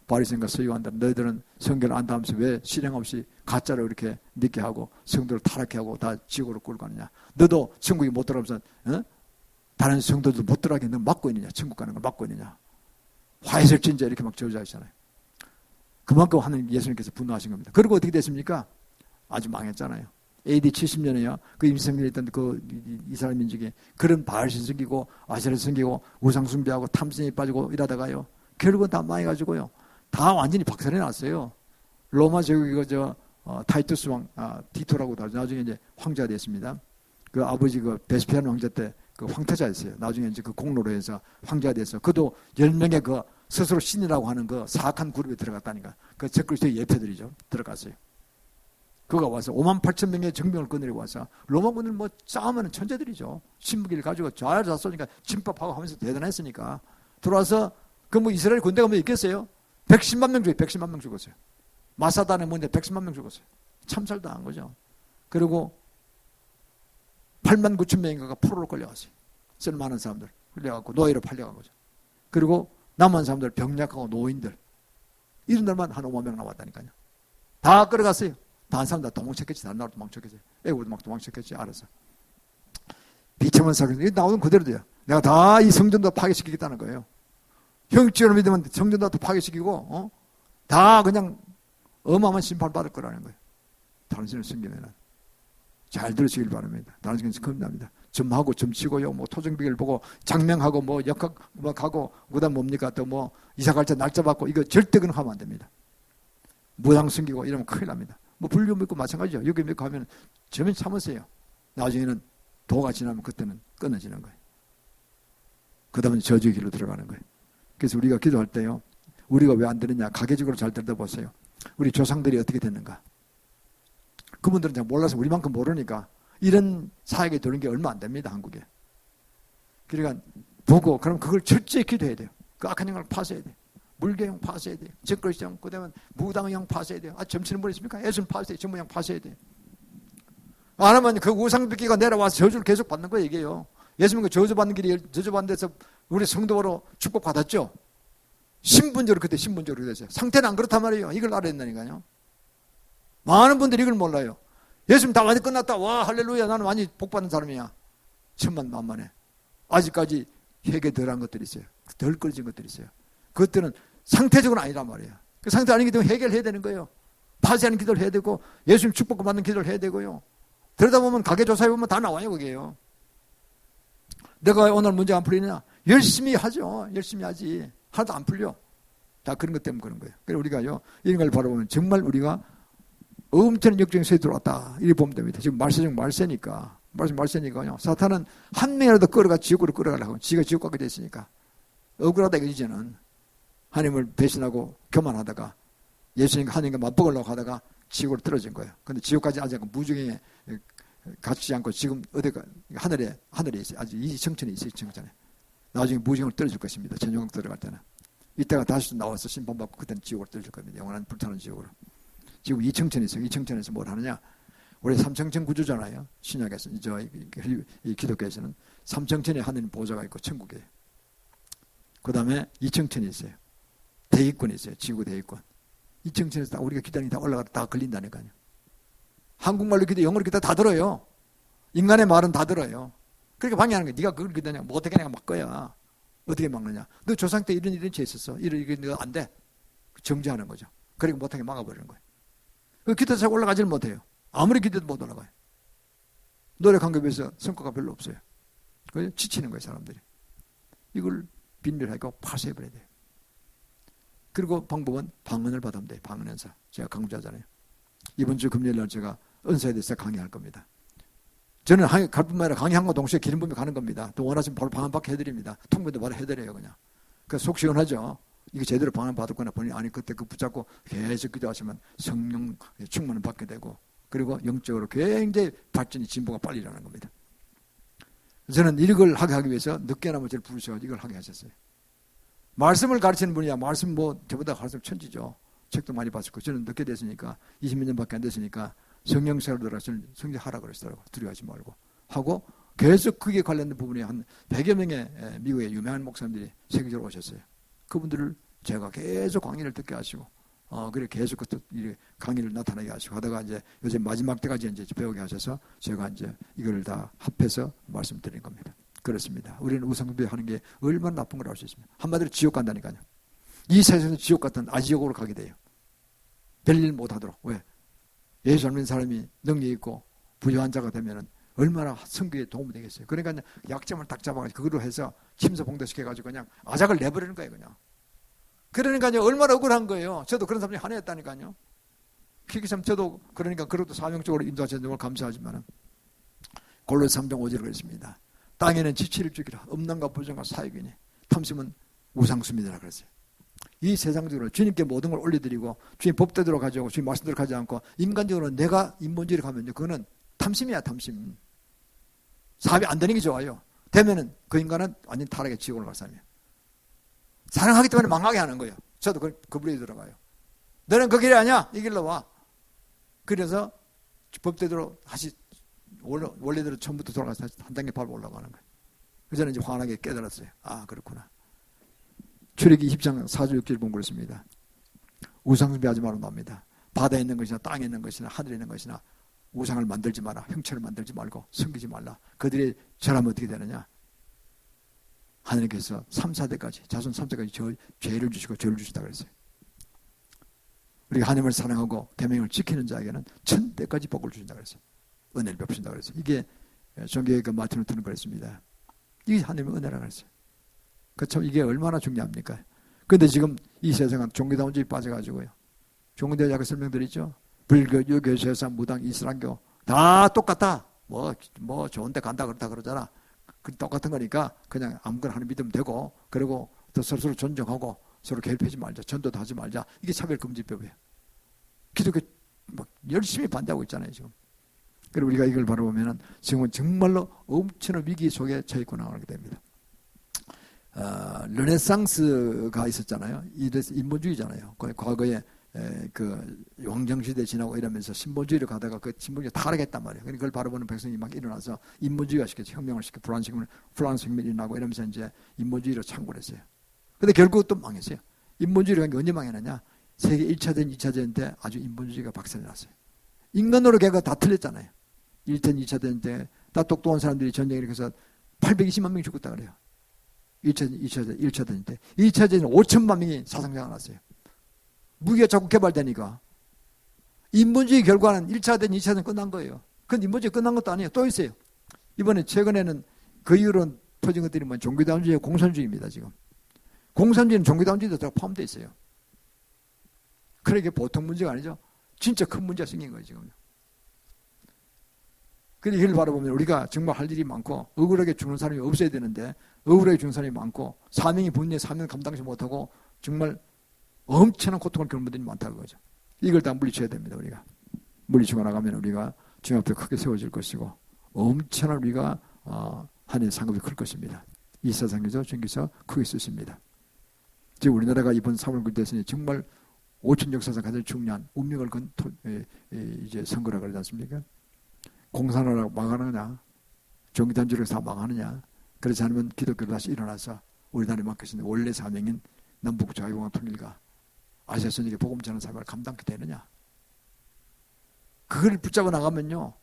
바리새인과 서기관들, 너희들은 성경을 안다 하면서 왜 실행 없이 가짜로 이렇게 믿게 하고 성도를 타락해 하고 다 지옥으로 끌고 가느냐. 너도 천국에 못 들어가면서 다른 성도들 못 들어가게 너 막고 있느냐. 천국 가는 걸 막고 있느냐. 화해설 진자 이렇게 막 저주하시잖아요. 그만큼 하나님 예수님께서 분노하신 겁니다. 그리고 어떻게 됐습니까? 아주 망했잖아요. AD 70년에요. 그 임성민에 있던 그 이스라엘 민족이 그런 바알신 섬기고 아세라 섬기고 우상 숭배하고 탐심에 빠지고 이러다가요. 결국은 다 망해가지고요. 다 완전히 박살이 났어요. 로마 제국이 타이투스 왕 티토라고 나중에 이제 황제가 됐습니다. 그 아버지 그 베스피안 왕자 때 그 황태자였어요. 나중에 이제 그 공로로 해서 황제가 돼서 그도 10명의 그 스스로 신이라고 하는 그 사악한 그룹에 들어갔다니까. 그 적그리스도의 예표들이죠. 들어갔어요. 그가 와서 58,000명의 정병을 거느리고 와서 로마군은 뭐 싸우면 천재들이죠. 신무기를 가지고 잘 쏘니까 침밥하고 하면서 대단했으니까 들어와서 그 뭐 이스라엘 군대가 뭐 있겠어요? 110만 명 죽어요. 110만 명 죽었어요. 마사단에 뭔데 110만 명 죽었어요. 참살당한 거죠. 그리고 8만 9천 명인가가 포로로 끌려갔어요. 쓸만한 사람들 끌려가고 노예로 팔려간 거죠. 그리고 남은 사람들 병약하고 노인들 이런 데만 한 5만 명 나왔다니까요. 다 끌어갔어요. 다른 사람 다 도망쳤겠지. 다른 나라도 도망쳤겠지. 애국도 막 도망쳤겠지. 알아서. 비참한 사건. 이게 나오는 그대로 돼요. 내가 다 이 성전도 파괴시키겠다는 거예요. 형제를 믿으면 성전도 파괴시키고 다 그냥 어마어마한 심판을 받을 거라는 거예요. 당신을 숨기면은. 잘 들으시길 바랍니다. 당신은 겁납니다. 점하고 점치고요. 뭐 토정비를 보고 장명하고 뭐 역학 막 하고 그다음 뭡니까 또 뭐 이사 갈 때 날짜 받고 이거 절대 그런 거 하면 안 됩니다. 무당 숨기고 이러면 큰일 납니다. 뭐 불교 믿고 마찬가지죠. 여기 믿고 하면 저면 참으세요. 나중에는 도가 지나면 그때는 끊어지는 거예요. 그 다음에 저주의 길로 들어가는 거예요. 그래서 우리가 기도할 때요. 우리가 왜 안 되느냐. 가계적으로 잘 들어보세요. 우리 조상들이 어떻게 됐는가. 그분들은 잘 몰라서 우리만큼 모르니까 이런 사역에 들은 게 얼마 안 됩니다. 한국에. 그러니까 보고 그럼 그걸 철저히 기도해야 돼요. 그 악한 영을 파쇄해야 돼요. 물개형 파쇄해야 돼요. 적그리스도형 그다음에 무당형 파쇄해야 돼요. 점치는 분 있습니까? 예수님 파쇄해야 돼요. 전무형 파쇄해야 돼요. 안 하면 그 우상비기가 내려와서 저주를 계속 받는 거예요. 이게요. 예수님 그 저주받는 길이 저주받는 데서 우리 성도로 축복받았죠. 신분적으로 그때 신분적으로 됐어요. 상태는 안 그렇단 말이에요. 이걸 알아야 된다니까요. 많은 분들이 이걸 몰라요. 예수님 다 완전히 끝났다. 와 할렐루야 나는 완전히 복받는 사람이야. 천만만만해. 아직까지 회개 덜한 것들이 있어요. 덜 끊어진 것들이 있어요. 그것들은 상태적으로 아니란 말이에요. 그 상태 아니기 때문에 해결해야 되는 거예요. 파쇄하는 기도를 해야 되고 예수님 축복받는 기도를 해야 되고요. 그러다 보면 가계조사해 보면 다 나와요. 그게요. 내가 오늘 문제 안 풀리냐? 열심히 하죠. 열심히 하지. 하나도 안 풀려. 다 그런 것 때문에 그런 거예요. 그래서 우리가요. 이런 걸 바라보면 정말 우리가 엄청난 역정이 새 들어왔다. 이렇게 보면 됩니다. 지금 말세중 말세니까. 말세니까요. 사탄은 한 명이라도 끌어가 지옥으로 끌어가려고. 지가 지옥 가게 됐으니까. 억울하다 이제는. 하나님을 배신하고 교만하다가 예수님과 하나님과 맞먹으려고 하다가 지옥으로 떨어진 거예요. 근데 지옥까지 아직 무중에 갇히지 않고 지금 어디가 하늘에 있어요. 아직 이 청천에 있어요. 청천에. 나중에 무중으로 떨어질 것입니다. 전용으로 들어갈 때는. 이때가 다시 나와서 심판받고 그때는 지옥으로 떨어질 겁니다. 영원한 불타는 지옥으로. 지금 이 청천에 있어요. 이 청천에서 뭘 하느냐? 우리 삼청천 구조잖아요. 신약에서 이 기독교에서는 삼청천에 하나님 보좌가 있고 천국이에요. 그 다음에 이 청천이 있어요. 대기권이 있어요. 지구 대기권. 이 청천에서 우리가 기다리는 다 올라가다 다 걸린다니까요. 한국말로 기도, 영어로 기도 다 들어요. 인간의 말은 다 들어요. 그렇게 방해하는 거야. 네가 그걸 기도하냐? 뭐 어떻게 내가 막 거야. 어떻게 막느냐? 너 조상 때 이런 죄 있었어. 이런 너 안 돼. 정지하는 거죠. 그리고 못하게 막아버리는 거예요. 그 기도 잘 올라가지는 못해요. 아무리 기도도 못 올라가요. 노력한 것에 비해서 성과가 별로 없어요. 그래서 지치는 거예요, 사람들이. 이걸 빈멸하고 파쇄해버려야 돼요. 그리고 방법은 방언을 받으면 돼요. 방언 연사. 제가 강조하잖아요. 이번 주 금요일날 제가 은사에 대해서 강의할 겁니다. 저는 갈 뿐만 아니라 강의한과 동시에 기름 부음이 가는 겁니다. 또 원하시면 바로 방언 받게 해드립니다. 통보도 바로 해드려요, 그냥. 그래서 속 시원하죠. 이게 제대로 방언 받았거나 보니 아니 그때 그 붙잡고 계속 기도하시면 성령 충만을 받게 되고 그리고 영적으로 굉장히 발전이 진보가 빨리 일어나는 겁니다. 저는 이걸 하게 하기 위해서 늦게나마 저를 부르셔서 이걸 하게 하셨어요. 말씀을 가르치는 분이야. 말씀 뭐 저보다 가르치면 천지죠. 책도 많이 봤을 거고. 저는 늦게 됐으니까 20몇 년밖에 안 됐으니까 성경사를 들어서 성경하라 그러시더라고. 두려워하지 말고 하고 계속 그게 관련된 부분이 한 100여 명의 미국의 유명한 목사님들이 세계적으로 오셨어요. 그분들을 제가 계속 강의를 듣게 하시고 그래 계속 그 강의를 나타나게 하시고 하다가 이제 요새 마지막 때까지 이제 배우게 하셔서 제가 이제 이걸 다 합해서 말씀드린 겁니다. 그렇습니다. 우리는 우상숭배하는 게 얼마나 나쁜 걸 알 수 있습니다. 한마디로 지옥 간다니까요. 이 세상에서 지옥 같은 아지옥으로 가게 돼요. 별일 못하도록. 왜? 예수 안 믿는 사람이 능력 있고 부유한 자가 되면은 얼마나 선교에 도움이 되겠어요. 그러니까 약점을 딱 잡아가지고 그거로 해서 침소봉대 시켜가지고 그냥 아작을 내버리는 거예요. 그냥. 그러니까요 얼마나 억울한 거예요. 저도 그런 사람이 하나 했다니까요. 그렇게 참 저도 그러니까 그것도 사명적으로 인도하시는 걸 감사하지만 골로새 3장 5절을 그랬습니다. 땅에는 지체를 죽이라. 음란과 부정과 사익이니 탐심은 우상숭배라 그랬어요. 이 세상적으로 주님께 모든 걸 올려드리고 주님 법대로 가져오고 주님 말씀대로 가지 않고 인간적으로 내가 인본주의를 가면요 그거는 탐심이야. 탐심. 사업이 안 되는 게 좋아요. 되면은 그 인간은 완전 타락의 지옥으로 갈 사람이에요. 사랑하기 때문에 망하게 하는 거예요. 저도 그 불에 들어가요. 너는 그 길이 아니야. 이 길로 와. 그래서 법대로 다시 원래대로 처음부터 돌아가서 한 단계 밟아 올라가는 거예요. 그래서 저는 이제 환하게 깨달았어요. 아 그렇구나. 출애기 20장 4절 6절 보면 그렇습니다. 우상숭배하지 말라고 나옵니다. 바다에 있는 것이나 땅에 있는 것이나 하늘에 있는 것이나 우상을 만들지 마라. 형체를 만들지 말고 섬기지 말라. 그들이 절하면 어떻게 되느냐. 하나님께서 3, 4대까지 자손 3대까지 죄를 주시고 죄를 주시다 그랬어요. 우리가 하나님을 사랑하고 계명을 지키는 자에게는 1000대까지 복을 주신다 그랬어요. 은혜를 베푸신다 그랬어요. 이게 종교의 그 마틴 루터는 그랬습니다. 이게 하나님의 은혜라고 그랬어요. 그참 이게 얼마나 중요합니까? 그런데 지금 이 세상은 종교다운주의 빠져가지고요. 종교에 제가 설명드렸죠. 불교, 유교, 세상, 무당, 이슬람교 다 똑같다. 뭐 좋은 데 간다 그렇다 그러잖아. 그 똑같은 거니까 그냥 아무거나 하는 믿으면 되고 그리고 또 서로 존중하고 서로 괴롭히지 말자. 전도도 하지 말자. 이게 차별금지법이에요. 기독교 막 열심히 반대하고 있잖아요 지금. 그리고 우리가 이걸 바라보면은 지금은 정말로 엄청난 위기 속에 처했고 나가게 됩니다. 르네상스가 있었잖아요. 이래서 인본주의잖아요. 과거에 그 왕정시대 지나고 이러면서 신본주의로 가다가 그 신본주의가 타락했단 말이에요. 그러니까 그걸 바라보는 백성이 막 일어나서 인본주의가 시켰죠. 혁명을 시켜 프랑스 혁명이 일어나고 이러면서 이제 인본주의로 창궐 했어요. 근데 결국 또 망했어요. 인본주의가 언제 망했느냐? 세계 1차전, 2차전 때 아주 인본주의가 박살이 났어요. 인간으로 걔가 다 틀렸잖아요. 1차, 2차전 때 다 똑똑한 사람들이 전쟁에 이렇게 해서 820만 명이 죽었다 그래요. 1차전 때. 2차전에는 5천만 명이 사상자가 났어요. 무기가 자꾸 개발되니까. 인본주의 결과는 1차전, 2차전 끝난 거예요. 근데 인본주의 끝난 것도 아니에요. 또 있어요. 이번에 최근에는 그 이후로 퍼진 것들이 뭐 종교다운주의, 공산주의입니다. 지금. 공산주의는 종교다운주의도 다 포함되어 있어요. 그러니까 보통 문제가 아니죠. 진짜 큰 문제가 생긴 거예요. 지금. 그래서 이걸 바라보면 우리가 정말 할 일이 많고 억울하게 죽는 사람이 없어야 되는데 억울하게 죽는 사람이 많고 사명이 본인의 사명 감당하지 못하고 정말 엄청난 고통을 겪는 분들이 많다는 거죠. 이걸 다 물리쳐야 됩니다. 우리가 물리치고 나가면 우리가 주님 앞에 크게 세워질 것이고 엄청난 우리가 하나님의 상급이 클 것입니다. 이 세상에서 주님께서 크게 쓰십니다. 지금 우리나라가 이번 3월 9일 대선이 정말 5천 역사상 가장 중요한 운명을 건 이제 선거라 그러지 않습니까? 공산화라고 망하느냐, 종교단주를 다 망하느냐, 그렇지 않으면 기독교가 다시 일어나서 우리나라에 맡겨진 원래 사명인 남북 자유공화 통일과 아시아 선역의 복음 전하는 사명을 감당하게 되느냐? 그걸 붙잡아 나가면요,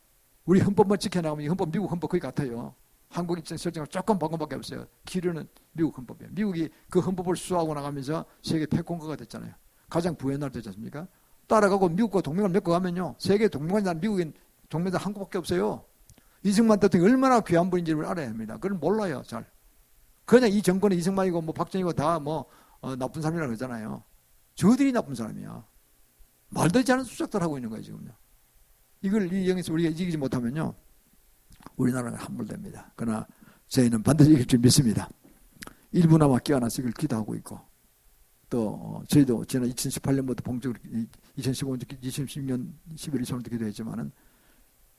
우리 헌법만 지켜나가면 이 헌법 미국 헌법 거의 같아요. 한국 입장 설정을 조금 바꾼밖에 없어요. 기류는 미국 헌법이에요. 미국이 그 헌법을 수호하고 나가면서 세계 패권국가가 됐잖아요. 가장 부유한 나라 되지 않습니까? 따라가고 미국과 동맹을 맺고 가면요, 세계 동맹한 나라 미국인 동맹자 한국밖에 없어요. 이승만 대통령이 얼마나 귀한 분인지를 알아야 합니다. 그걸 몰라요, 잘. 그냥 이 정권은 이승만이고 뭐 박정희고 다 나쁜 사람이라고 그러잖아요. 저들이 나쁜 사람이야. 말도 되지 않은 수작들 하고 있는 거예요, 지금요. 이걸 이 영에서 우리가 이기지 못하면요, 우리나라는 함몰됩니다. 그러나 저희는 반드시 이길 줄 믿습니다. 일부나마 깨어나서 이걸 기도하고 있고, 또 저희도 지난 2018년부터 본격적으로 2015년, 2016년 11월 처음부터 기도했지만은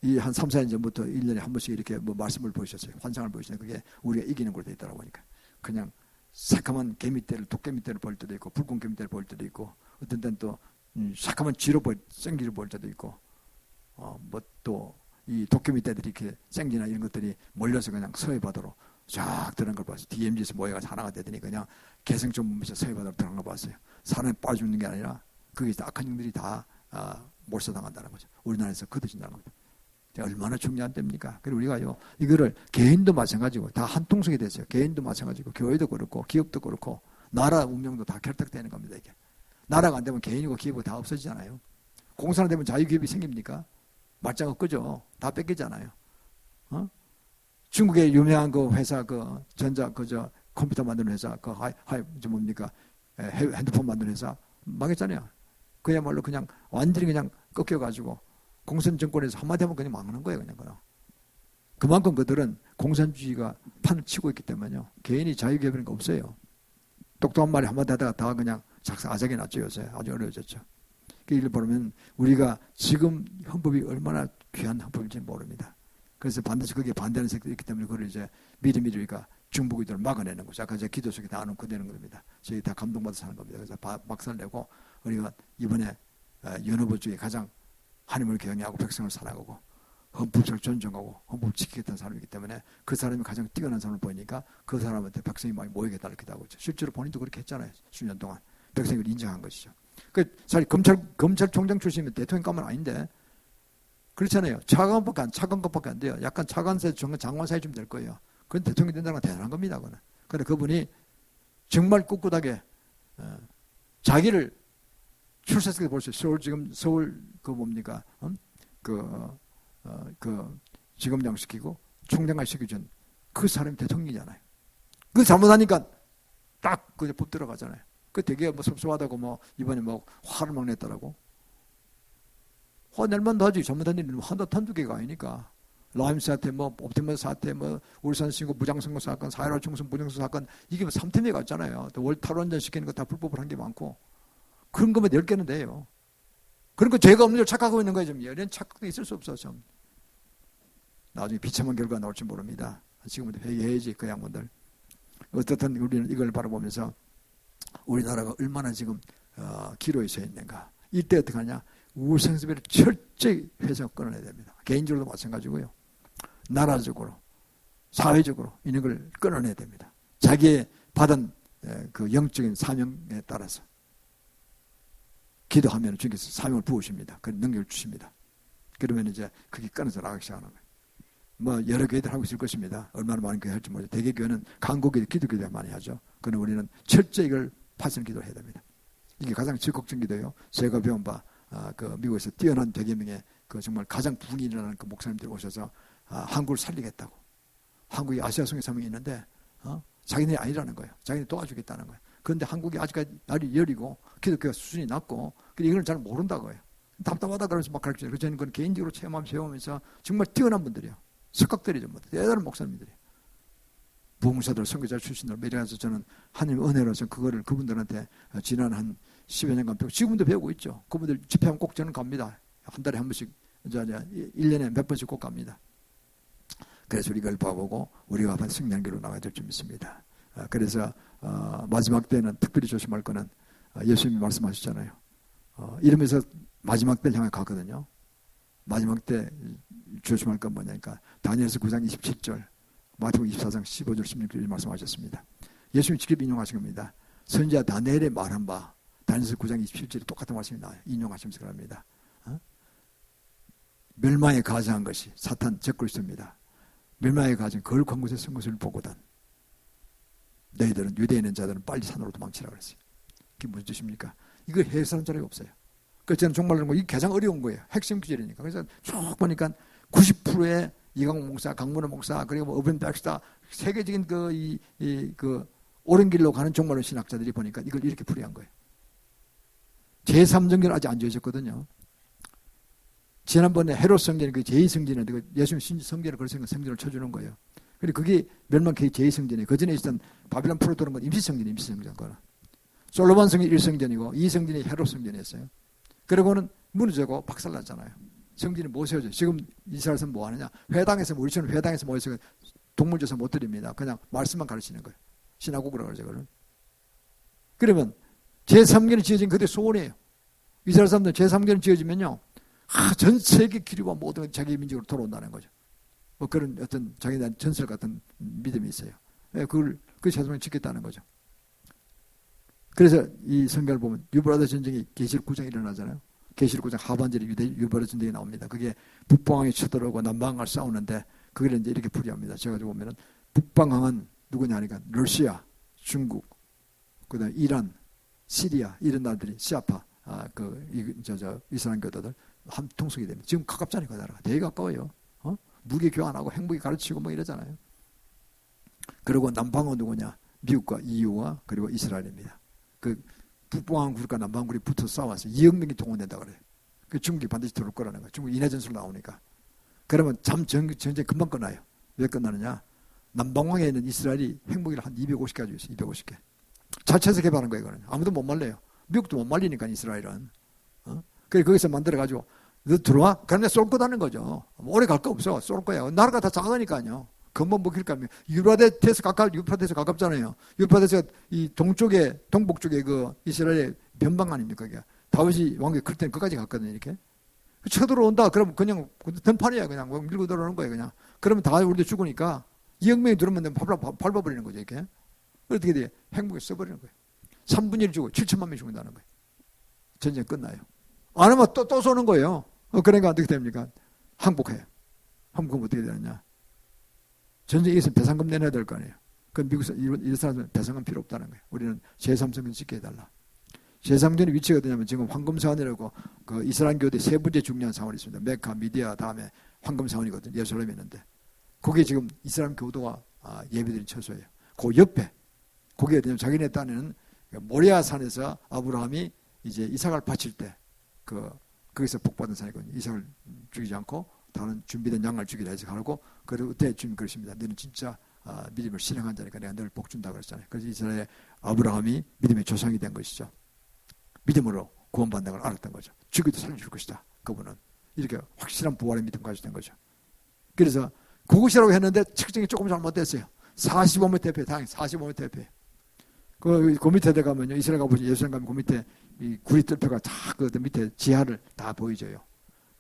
이 한 3, 4년 전부터 1년에 한 번씩 이렇게 뭐 말씀을 보이셨어요. 환상을 보이시는데 그게 우리가 이기는 걸로 되어 있더라고 보니까. 그냥 새카만 개미떼를, 도깨미떼를 볼 때도 있고, 붉은 개미떼를 볼 때도 있고, 어떤 때는 또 새카만 쥐로 생쥐를 볼 때도 있고, 뭐 또 이 도깨미떼들이 이렇게 생쥐나 이런 것들이 몰려서 그냥 서해바다로 쫙 들어간 걸 봤어요. DMZ에서 모여가서 하나가 되더니 그냥 개성좀 보면서 서해바다로 들어간 걸 봤어요. 사람이 빠져 죽는 게 아니라 거기 악한 영들이 다 몰수당한다는 거죠. 우리나라에서 거둬진다는 겁니다. 얼마나 중요한 때입니까? 그리고 우리가요, 이거를 개인도 마찬가지고 다 한 통속이 됐어요. 개인도 마찬가지고, 교회도 그렇고, 기업도 그렇고, 나라 운명도 다 결탁되는 겁니다, 이게. 나라가 안 되면 개인이고 기업이 다 없어지잖아요. 공산화 되면 자유기업이 생깁니까? 말짱 끄죠. 다 뺏기잖아요. 중국의 유명한 그 회사, 그 컴퓨터 만드는 회사, 뭡니까? 핸드폰 만드는 회사, 망했잖아요. 그야말로 그냥 완전히 그냥 꺾여가지고, 공산 정권에서 한마디 하면 그냥 망하는 거예요, 그냥. 그만큼 그들은 공산주의가 판을 치고 있기 때문에요. 개인이 자유개발인 거 없어요. 똑똑한 말이 한마디 하다가 다 그냥 아작이 났죠, 요새. 아주 어려워졌죠. 그 일을 보면 우리가 지금 헌법이 얼마나 귀한 헌법인지 모릅니다. 그래서 반드시 거기에 반대하는 색들이 있기 때문에 그걸 이제 미리미리 우리가 중복이들을 막아내는 거죠. 아까 제 기도 속에 나눈 그대는 겁니다. 저희 다 감동받아서 하는 겁니다. 그래서 박살 내고 우리가 이번에 연후보 중에 가장 하나님을 경외하고 백성을 사랑하고 헌법을 존중하고 헌법을 지키겠다는 사람이기 때문에 그 사람이 가장 뛰어난 사람을 보이니까 그 사람한테 백성이 많이 모이겠다 이렇게 하고 있죠. 실제로 본인도 그렇게 했잖아요. 수년 동안. 백성을 인정한 것이죠. 사실 검찰총장 출신이면 대통령감은 아닌데 그렇잖아요. 차가운 것밖에 안 돼요. 약간 차가운 사회, 장관 사회 좀 될 거예요. 그건 대통령이 된다는 건 대단한 겁니다. 그거는. 그런데 그분이 정말 꿋꿋하게 자기를 출세시켜 볼 수 있어요. 서울 뭡니까? 지검장 시키고 총장을 시키기 전 그 사람이 대통령이잖아요. 그 잘못하니까 딱 그냥 법 들어가잖아요. 그 되게 뭐 섭섭하다고 이번에 화를 막 냈더라고. 화낼 만도 하지. 잘못한 일은 한두 개가 아니니까. 라임 사태, 옵티머스 사태, 울산 신고 무장선거 사건, 4.15 총선 무장선거 사건, 이게 3팀에 갔잖아요. 또 월 탈원전 시키는 거 다 불법을 한 게 많고. 그런 거면 10개는 돼요. 그러니까 죄가 없는 줄 착각하고 있는 거예요. 좀 이런 착각도 있을 수 없어. 좀. 나중에 비참한 결과가 나올지 모릅니다. 지금부터 회개해야지, 그 양반들. 어떻든 우리는 이걸 바라보면서 우리나라가 얼마나 지금 기로에 서 있는가. 이때 어떻게 하냐. 우선순위를 철저히 회사 끊어내야 됩니다. 개인적으로도 마찬가지고요. 나라적으로, 사회적으로 이런 걸 끊어내야 됩니다. 자기의 받은 그 영적인 사명에 따라서 기도하면 주님께서 사명을 부으십니다. 그 능력을 주십니다. 그러면 이제 그게 끊어져 나가기 시작하는 거예요. 여러 교회들 하고 있을 것입니다. 얼마나 많은 교회 할지 모르죠. 대개 교회는 간곡이 기도기도 많이 하죠. 그러나 우리는 철저히 이걸 파선 기도를 해야 됩니다. 이게 가장 적극적인 기도예요. 제가 배운 바 그 미국에서 뛰어난 대개명의 그 정말 가장 부흥이 일어나는 그 목사님들이 오셔서 한국을 살리겠다고. 한국이 아시아 성의 사명이 있는데 자기네이 아니라는 거예요. 자기네 도와주겠다는 거예요. 그런데 한국이 아직까지 날이 여리고 기독교가 수준이 낮고 이걸 잘 모른다고요. 답답하다 그러면서 막 가르쳐요. 그래서 저는 그건 개인적으로 체험하면서 정말 뛰어난 분들이에요. 석각들이죠. 대단한 목사님들이에요. 부흥사들, 선교자 출신들 매력해서 저는 하나님 은혜로서 그거를 그분들한테 지난 한 10여 년간 배우고 지금도 배우고 있죠. 그분들 집회하면 꼭 저는 갑니다. 한 달에 한 번씩, 1년에 몇 번씩 꼭 갑니다. 그래서 우리가 이걸 봐보고 우리가 한번 승리한 길로 나가야 될 줄 믿습니다. 그래서 마지막 때는 특별히 조심할 거는 예수님이 말씀하셨잖아요. 이러면서 마지막 때를 향해 가거든요. 마지막 때 조심할 건 뭐냐니까 다니엘서 9장 27절 마태복음 24장 15절 16절 말씀하셨습니다. 예수님이 직접 인용하신 겁니다. 선지자 다니엘의 말한 바 다니엘서 9장 27절에 똑같은 말씀이 나와요. 인용하시면서 그럽니다. 멸망에 가증한 것이 사탄 적그리스도입니다. 멸망에 가증 거룩한 곳에 쓴 것을 보거든 너희들은 유대에 있는 자들은 빨리 산으로 도망치라 그랬어요. 그게 무슨 뜻입니까? 이거 해설한 자리가 없어요. 그래서 저는 정말로 이게 가장 어려운 거예요. 핵심 구절이니까. 그래서 쭉 보니까 90%의 이강호 목사, 강문호 목사, 그리고 어벤 백스타 세계적인 그 옳은 길로 가는 정말로 신학자들이 보니까 이걸 이렇게 풀이한 거예요. 제3성전 아직 안 지어졌거든요. 지난번에 헤롯 성전, 그 제2성전에 예수님 성전을 그래서 성전을 쳐주는 거예요. 그리고 그게 멸망 제2성전이에요. 그 전에 있었던 바빌론 프로토는 건 임시성전이에요. 임시성전 거는. 솔로몬 성이 1성전이고 2성전이 헤롯 성전이었어요. 그리고는 무너지고 박살났잖아요. 성전이 못 세워져요. 지금 이스라엘에서는 뭐 하느냐? 회당에서 우리처럼 회당에서 모여서 동물조사 못 드립니다. 그냥 말씀만 가르치는 거예요. 시나고그라고 그러죠. 그걸. 그러면 제3교는 지어진 그들의 소원이에요. 이스라엘 사람들은 제3교는 지어지면요. 전 세계 기류가 모든 자기 민족으로 돌아온다는 거죠. 뭐 그런 어떤 자기에 대한 전설 같은 믿음이 있어요. 그걸 그 제3교는 지켰다는 거죠. 그래서 이 성경을 보면 유브라데 전쟁이 계시록 9장에 일어나잖아요. 계시록 9장 하반절에 유브라데 전쟁이 나옵니다. 그게 북방왕이 쳐들어오고 남방왕을 싸우는데 그걸 이제 이렇게 풀이합니다. 제가 보면은 북방왕은 누구냐 하니까 러시아, 중국, 그다음 이란, 시리아 이런 나라들이 시아파 이슬람 교도들 한 통속이 됩니다. 지금 가깝잖아요. 그 나라가 되게 가까워요. 무기 교환하고 핵무기 가르치고 뭐 이러잖아요. 그리고 남방은 누구냐? 미국과 EU와 그리고 이스라엘입니다. 그 북방한 국가 남방한 국이 붙어 싸워서 2억 명이 동원된다 그래요. 그 중국이 반드시 들어올 거라는 거예요. 중국 인해 전술 나오니까. 그러면 전쟁 금방 끝나요. 왜 끝나느냐? 남방왕에 있는 이스라엘이 핵무기를 한 250개 가지고 있어요. 250개. 자체에서 개발한 거예요. 이거는. 아무도 못 말려요. 미국도 못 말리니까 이스라엘은. 그래서 거기서 만들어가지고 너 들어와? 그럼 내가 쏠 거다는 거죠. 오래 갈 거 없어. 쏠 거야. 나라가 다 작으니까요. 금방 먹힐 거 아니에요. 유프라테스 가깝잖아요. 유프라테스가 이 동북 쪽에 그 이스라엘의 변방 아닙니까? 그게. 다윗이 왕국이 클 때는 끝까지 갔거든요. 이렇게. 쳐들어온다. 그러면 그냥 던판이야. 그냥 밀고 들어오는 거예요. 그냥. 그러면 다 우리도 죽으니까 2억 명이 들어오면 밟아버리는 거죠. 이렇게. 어떻게 돼? 핵무기 써버리는 거예요. 3분의 1 죽고 7천만 명이 죽는다는 거예요. 전쟁 끝나요. 안 하면 또 쏘는 거예요. 그러니까 어떻게 됩니까? 항복해요. 항복하면 어떻게 되느냐? 전쟁에 있으면 배상금 내놔야 될 거 아니에요. 그 미국에서 이 사람들은 배상금 필요 없다는 거예요. 우리는 제3성경 짓게 해달라. 제3성경의 위치가 어디냐면 지금 황금사원이라고 그 이스라엘 교대 세 번째 중요한 사원이 있습니다. 메카, 미디아 다음에 황금사원이거든요. 예루살렘에 있는데. 거기에 지금 이스라엘 교도가 예배드린 처소예요. 그 옆에 거기에 어디냐면 자기네 딴에는 모리아 산에서 아브라함이 이제 이삭을 바칠 때 거기서 복받은 산이거든요. 이삭을 죽이지 않고 다른 준비된 양을 죽이라 해서 가고 그리고 그때 주님 그러십니다. 너는 진짜 믿음을 실행한 자니까 내가 너를 복준다 그랬잖아요. 그래서 이스라엘 아브라함이 믿음의 조상이 된 것이죠. 믿음으로 구원받는 걸 알았던 거죠. 죽여도 살려줄 것이다. 그분은 이렇게 확실한 부활의 믿음 가지고 된 거죠. 그래서 그것이라고 했는데 측정이 조금 잘못됐어요. 45m 옆에 당연히 45m 옆에 그 밑에 들어가면요. 이스라엘 가보시면 예루살렘 가면 그 밑에 이 구리 뜰표가 다 그 밑에 지하를 다 보이져요.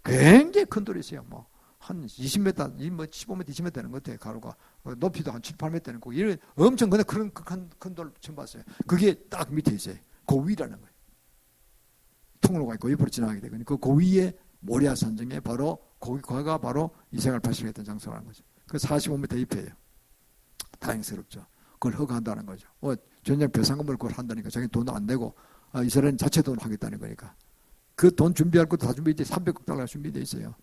굉장히 큰 돌이 있어요. 뭐 한 20m, 뭐 15m, 20m 되는 것 같아요. 가로가 높이도 한 7, 8m 되는 거. 이런 엄청 근데 그런 큰 돌 처음 봤어요. 그게 딱 밑에 있어요. 그 위라는 거예요. 통로가 있고 옆으로 지나가게 되거든요. 그 위에 모리아 산정에 바로 거기가 바로 이삭을 발식했던 장소라는 거죠. 그 45m 옆이에요. 다행스럽죠. 그걸 허가한다는 거죠. 전쟁 배상금을 그걸 한다니까 자기 돈도 안 내고 이스라엘은 자체 돈을 하겠다는 거니까. 그 돈 준비할 것도 다 준비돼 300억 달러가 준비돼 있어요.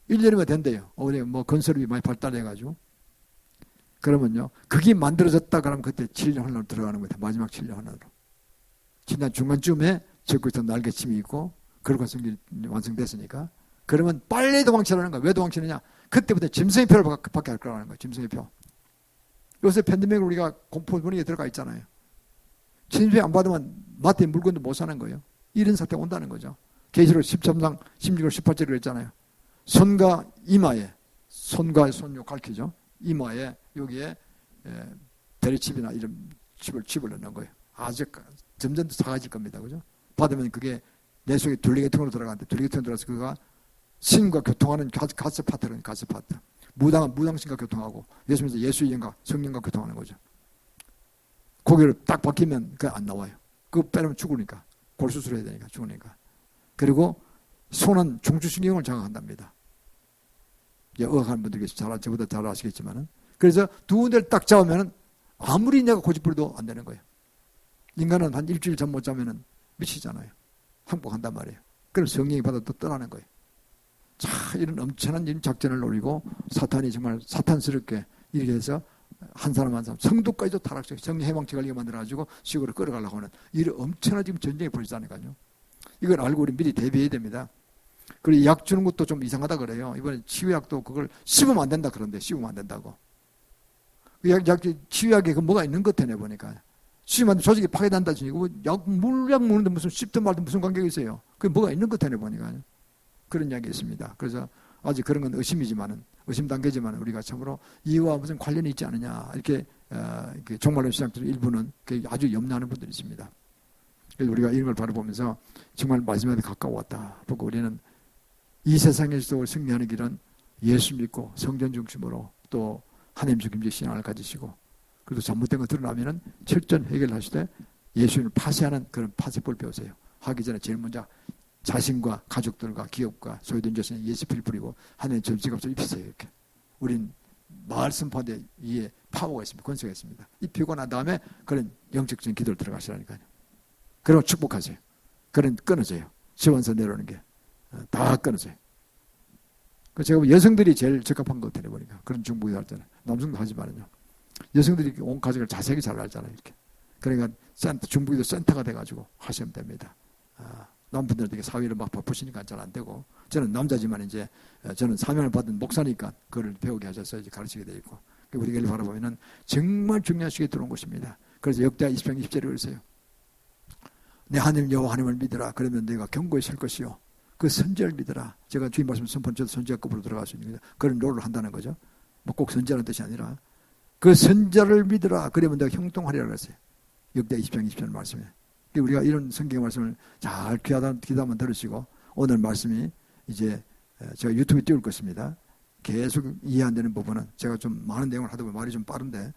1년이면 된대요. 뭐 건설이 많이 발달해가지고. 그러면요. 그게 만들어졌다 그러면 그때 7년 헌납으로 들어가는 거예요. 마지막 7년 헌납으로. 지난 중간쯤에 적그리스도 날개침이 있고 그런 성경이 완성됐으니까. 그러면 빨리 도망치라는 거예요. 왜 도망치느냐? 그때부터 짐승의 표를 받게 할 거라는 거예요. 짐승의 표. 요새 팬데믹으로 우리가 공포 분위기에 들어가 있잖아요. 짐승의 표 안 받으면 마트에 물건도 못 사는 거예요. 이런 사태가 온다는 거죠. 계시록 13장 16절 18절에 그랬잖아요. 손과 이마에 손과 손요 가르치죠. 이마에 여기에 대리칩이나 이런 칩을 넣는 거예요. 아주 점점 더 작아질 겁니다. 그죠? 받으면 그게 내 속에 둘리계통으로 들어가는데 둘리계통으로 들어가서 그가 신과 교통하는 가스 파트는 가스 파트. 무당신과 교통하고 예수님께서 예수의 영과 성령과 교통하는 거죠. 고개를 딱 박히면 그게 안 나와요. 그거 빼면 죽으니까. 골수술을 해야 되니까 죽으니까. 그리고 손은 중추신경을 장악한답니다. 의학하는 분들이 저보다 잘 아시겠지만은. 그래서 두 군데를 딱 잡으면 아무리 내가 고집부려도 안 되는 거예요. 인간은 한 일주일 잠 못 자면은 미치잖아요. 항복한단 말이에요. 그럼 성령이 받아 또 떠나는 거예요. 자, 이런 엄청난 작전을 노리고 사탄이 정말 사탄스럽게 이렇게 해서 한 사람 한 사람 성도까지도 타락시키고 성령 해방치 걸리게 만들어가지고 시골을 끌어가려고 하는 이런 엄청난 지금 전쟁이 벌어지니까요. 이걸 알고 우리 미리 대비해야 됩니다. 그리고 약 주는 것도 좀 이상하다 그래요. 이번에 치유약도 그걸 씹으면 안 된다 그런데 씹으면 안 된다고. 치유약에 그 뭐가 있는 것 같아 보니까. 씹으면 조직이 파괴된다 지고 물약 먹는데 무슨 씹든 말든 무슨 관계가 있어요. 그게 뭐가 있는 것 같아 보니까. 그런 이야기 있습니다. 그래서 아직 그런 건 의심 단계지만 우리가 참으로 이와 무슨 관련이 있지 않느냐 이렇게 종말론 신학들 일부는 아주 염려하는 분들이 있습니다. 그래서 우리가 이런 걸 바라보면서 정말 마지막에 가까웠다 보고 우리는 이 세상에서도 승리하는 길은 예수 믿고 성전 중심으로 또 하나님 중심적 신앙을 가지시고 그리고 잘못된 거 드러나면은 철저히 해결하시되 예수님을 파쇄하는 그런 파쇄법을 배우세요. 하기 전에 제일 먼저 자신과 가족들과 기업과 소유된 자신의 예수 피를 뿌리고 하나님 점찍어서 입히세요. 이렇게. 우린 말씀 파대 위에 파워가 있습니다. 권세가 있습니다. 입히고 난 다음에 그런 영적인 기도를 들어가시라니까요. 그리고 축복하세요. 그런 끊어져요. 지원서 내려오는 게 다 끊어져요. 제가 여성들이 제일 적합한 것 같아요. 보니까 그런 중보기도 할 때는 남성도 하지만은요. 여성들이 온 가족을 자세히 잘 알잖아요. 이렇게. 그러니까 중보기도 센터가 돼가지고 하시면 됩니다. 남분들에게 사회를 막 바쁘시니까 잘 안 되고 저는 남자지만 이제 저는 사명을 받은 목사니까 그걸 배우게 하셔서 이제 가르치게 돼 있고 우리가 이를 바라보면은 정말 중요한 시기에 들어온 것입니다. 그래서 역대하 20장 20절에 그랬어요. 내 하나님 여호와 하나님을 믿으라. 그러면 내가 경고에 설 것이요. 그 선지자를 믿으라. 제가 주님 말씀 선포해도 선지자급으로 들어갈 수 있는 거죠. 그런 롤을 한다는 거죠. 뭐 꼭 선지자라는 뜻이 아니라 그 선지자를 믿으라. 그러면 내가 형통하리라 그랬어요. 역대하 20장 20절 말씀에. 우리가 이런 성경 말씀을 잘 귀담아 들으시고 오늘 말씀이 이제 제가 유튜브에 띄울 것입니다. 계속 이해 안 되는 부분은 제가 좀 많은 내용을 하다 보면 말이 좀 빠른데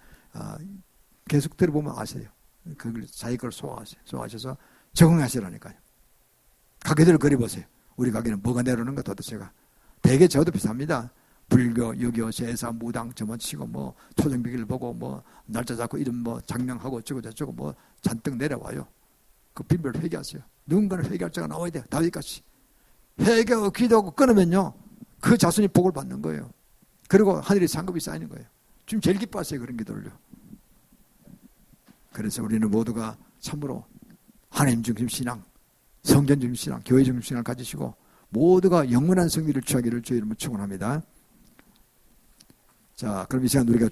계속 들어보면 아세요. 그걸 자기 걸 소화하셔서 적응하시라니까요. 가게들을 그려보세요. 우리 가게는 뭐가 내려오는가 도대체가. 대개 저도 비슷합니다. 불교, 유교, 제사, 무당 저만 치고 뭐 토정비기를 보고 뭐 날짜 잡고 이름 뭐 장명하고 어쩌고 저쩌고 뭐 잔뜩 내려와요. 그 빈별 회개하세요. 누군가는 회개할 자가 나와야 돼요. 다윗같이. 회개하고 기도하고 끊으면요. 그 자손이 복을 받는 거예요. 그리고 하늘의 상급이 쌓이는 거예요. 지금 제일 기뻐하세요. 그런 기도를요. 그래서 우리는 모두가 참으로 하나님 중심 신앙, 성전 중심 신앙, 교회 중심 신앙을 가지시고 모두가 영원한 승리를 취하기를 주의 이름으로 축원합니다. 자, 그럼 이 시간 우리가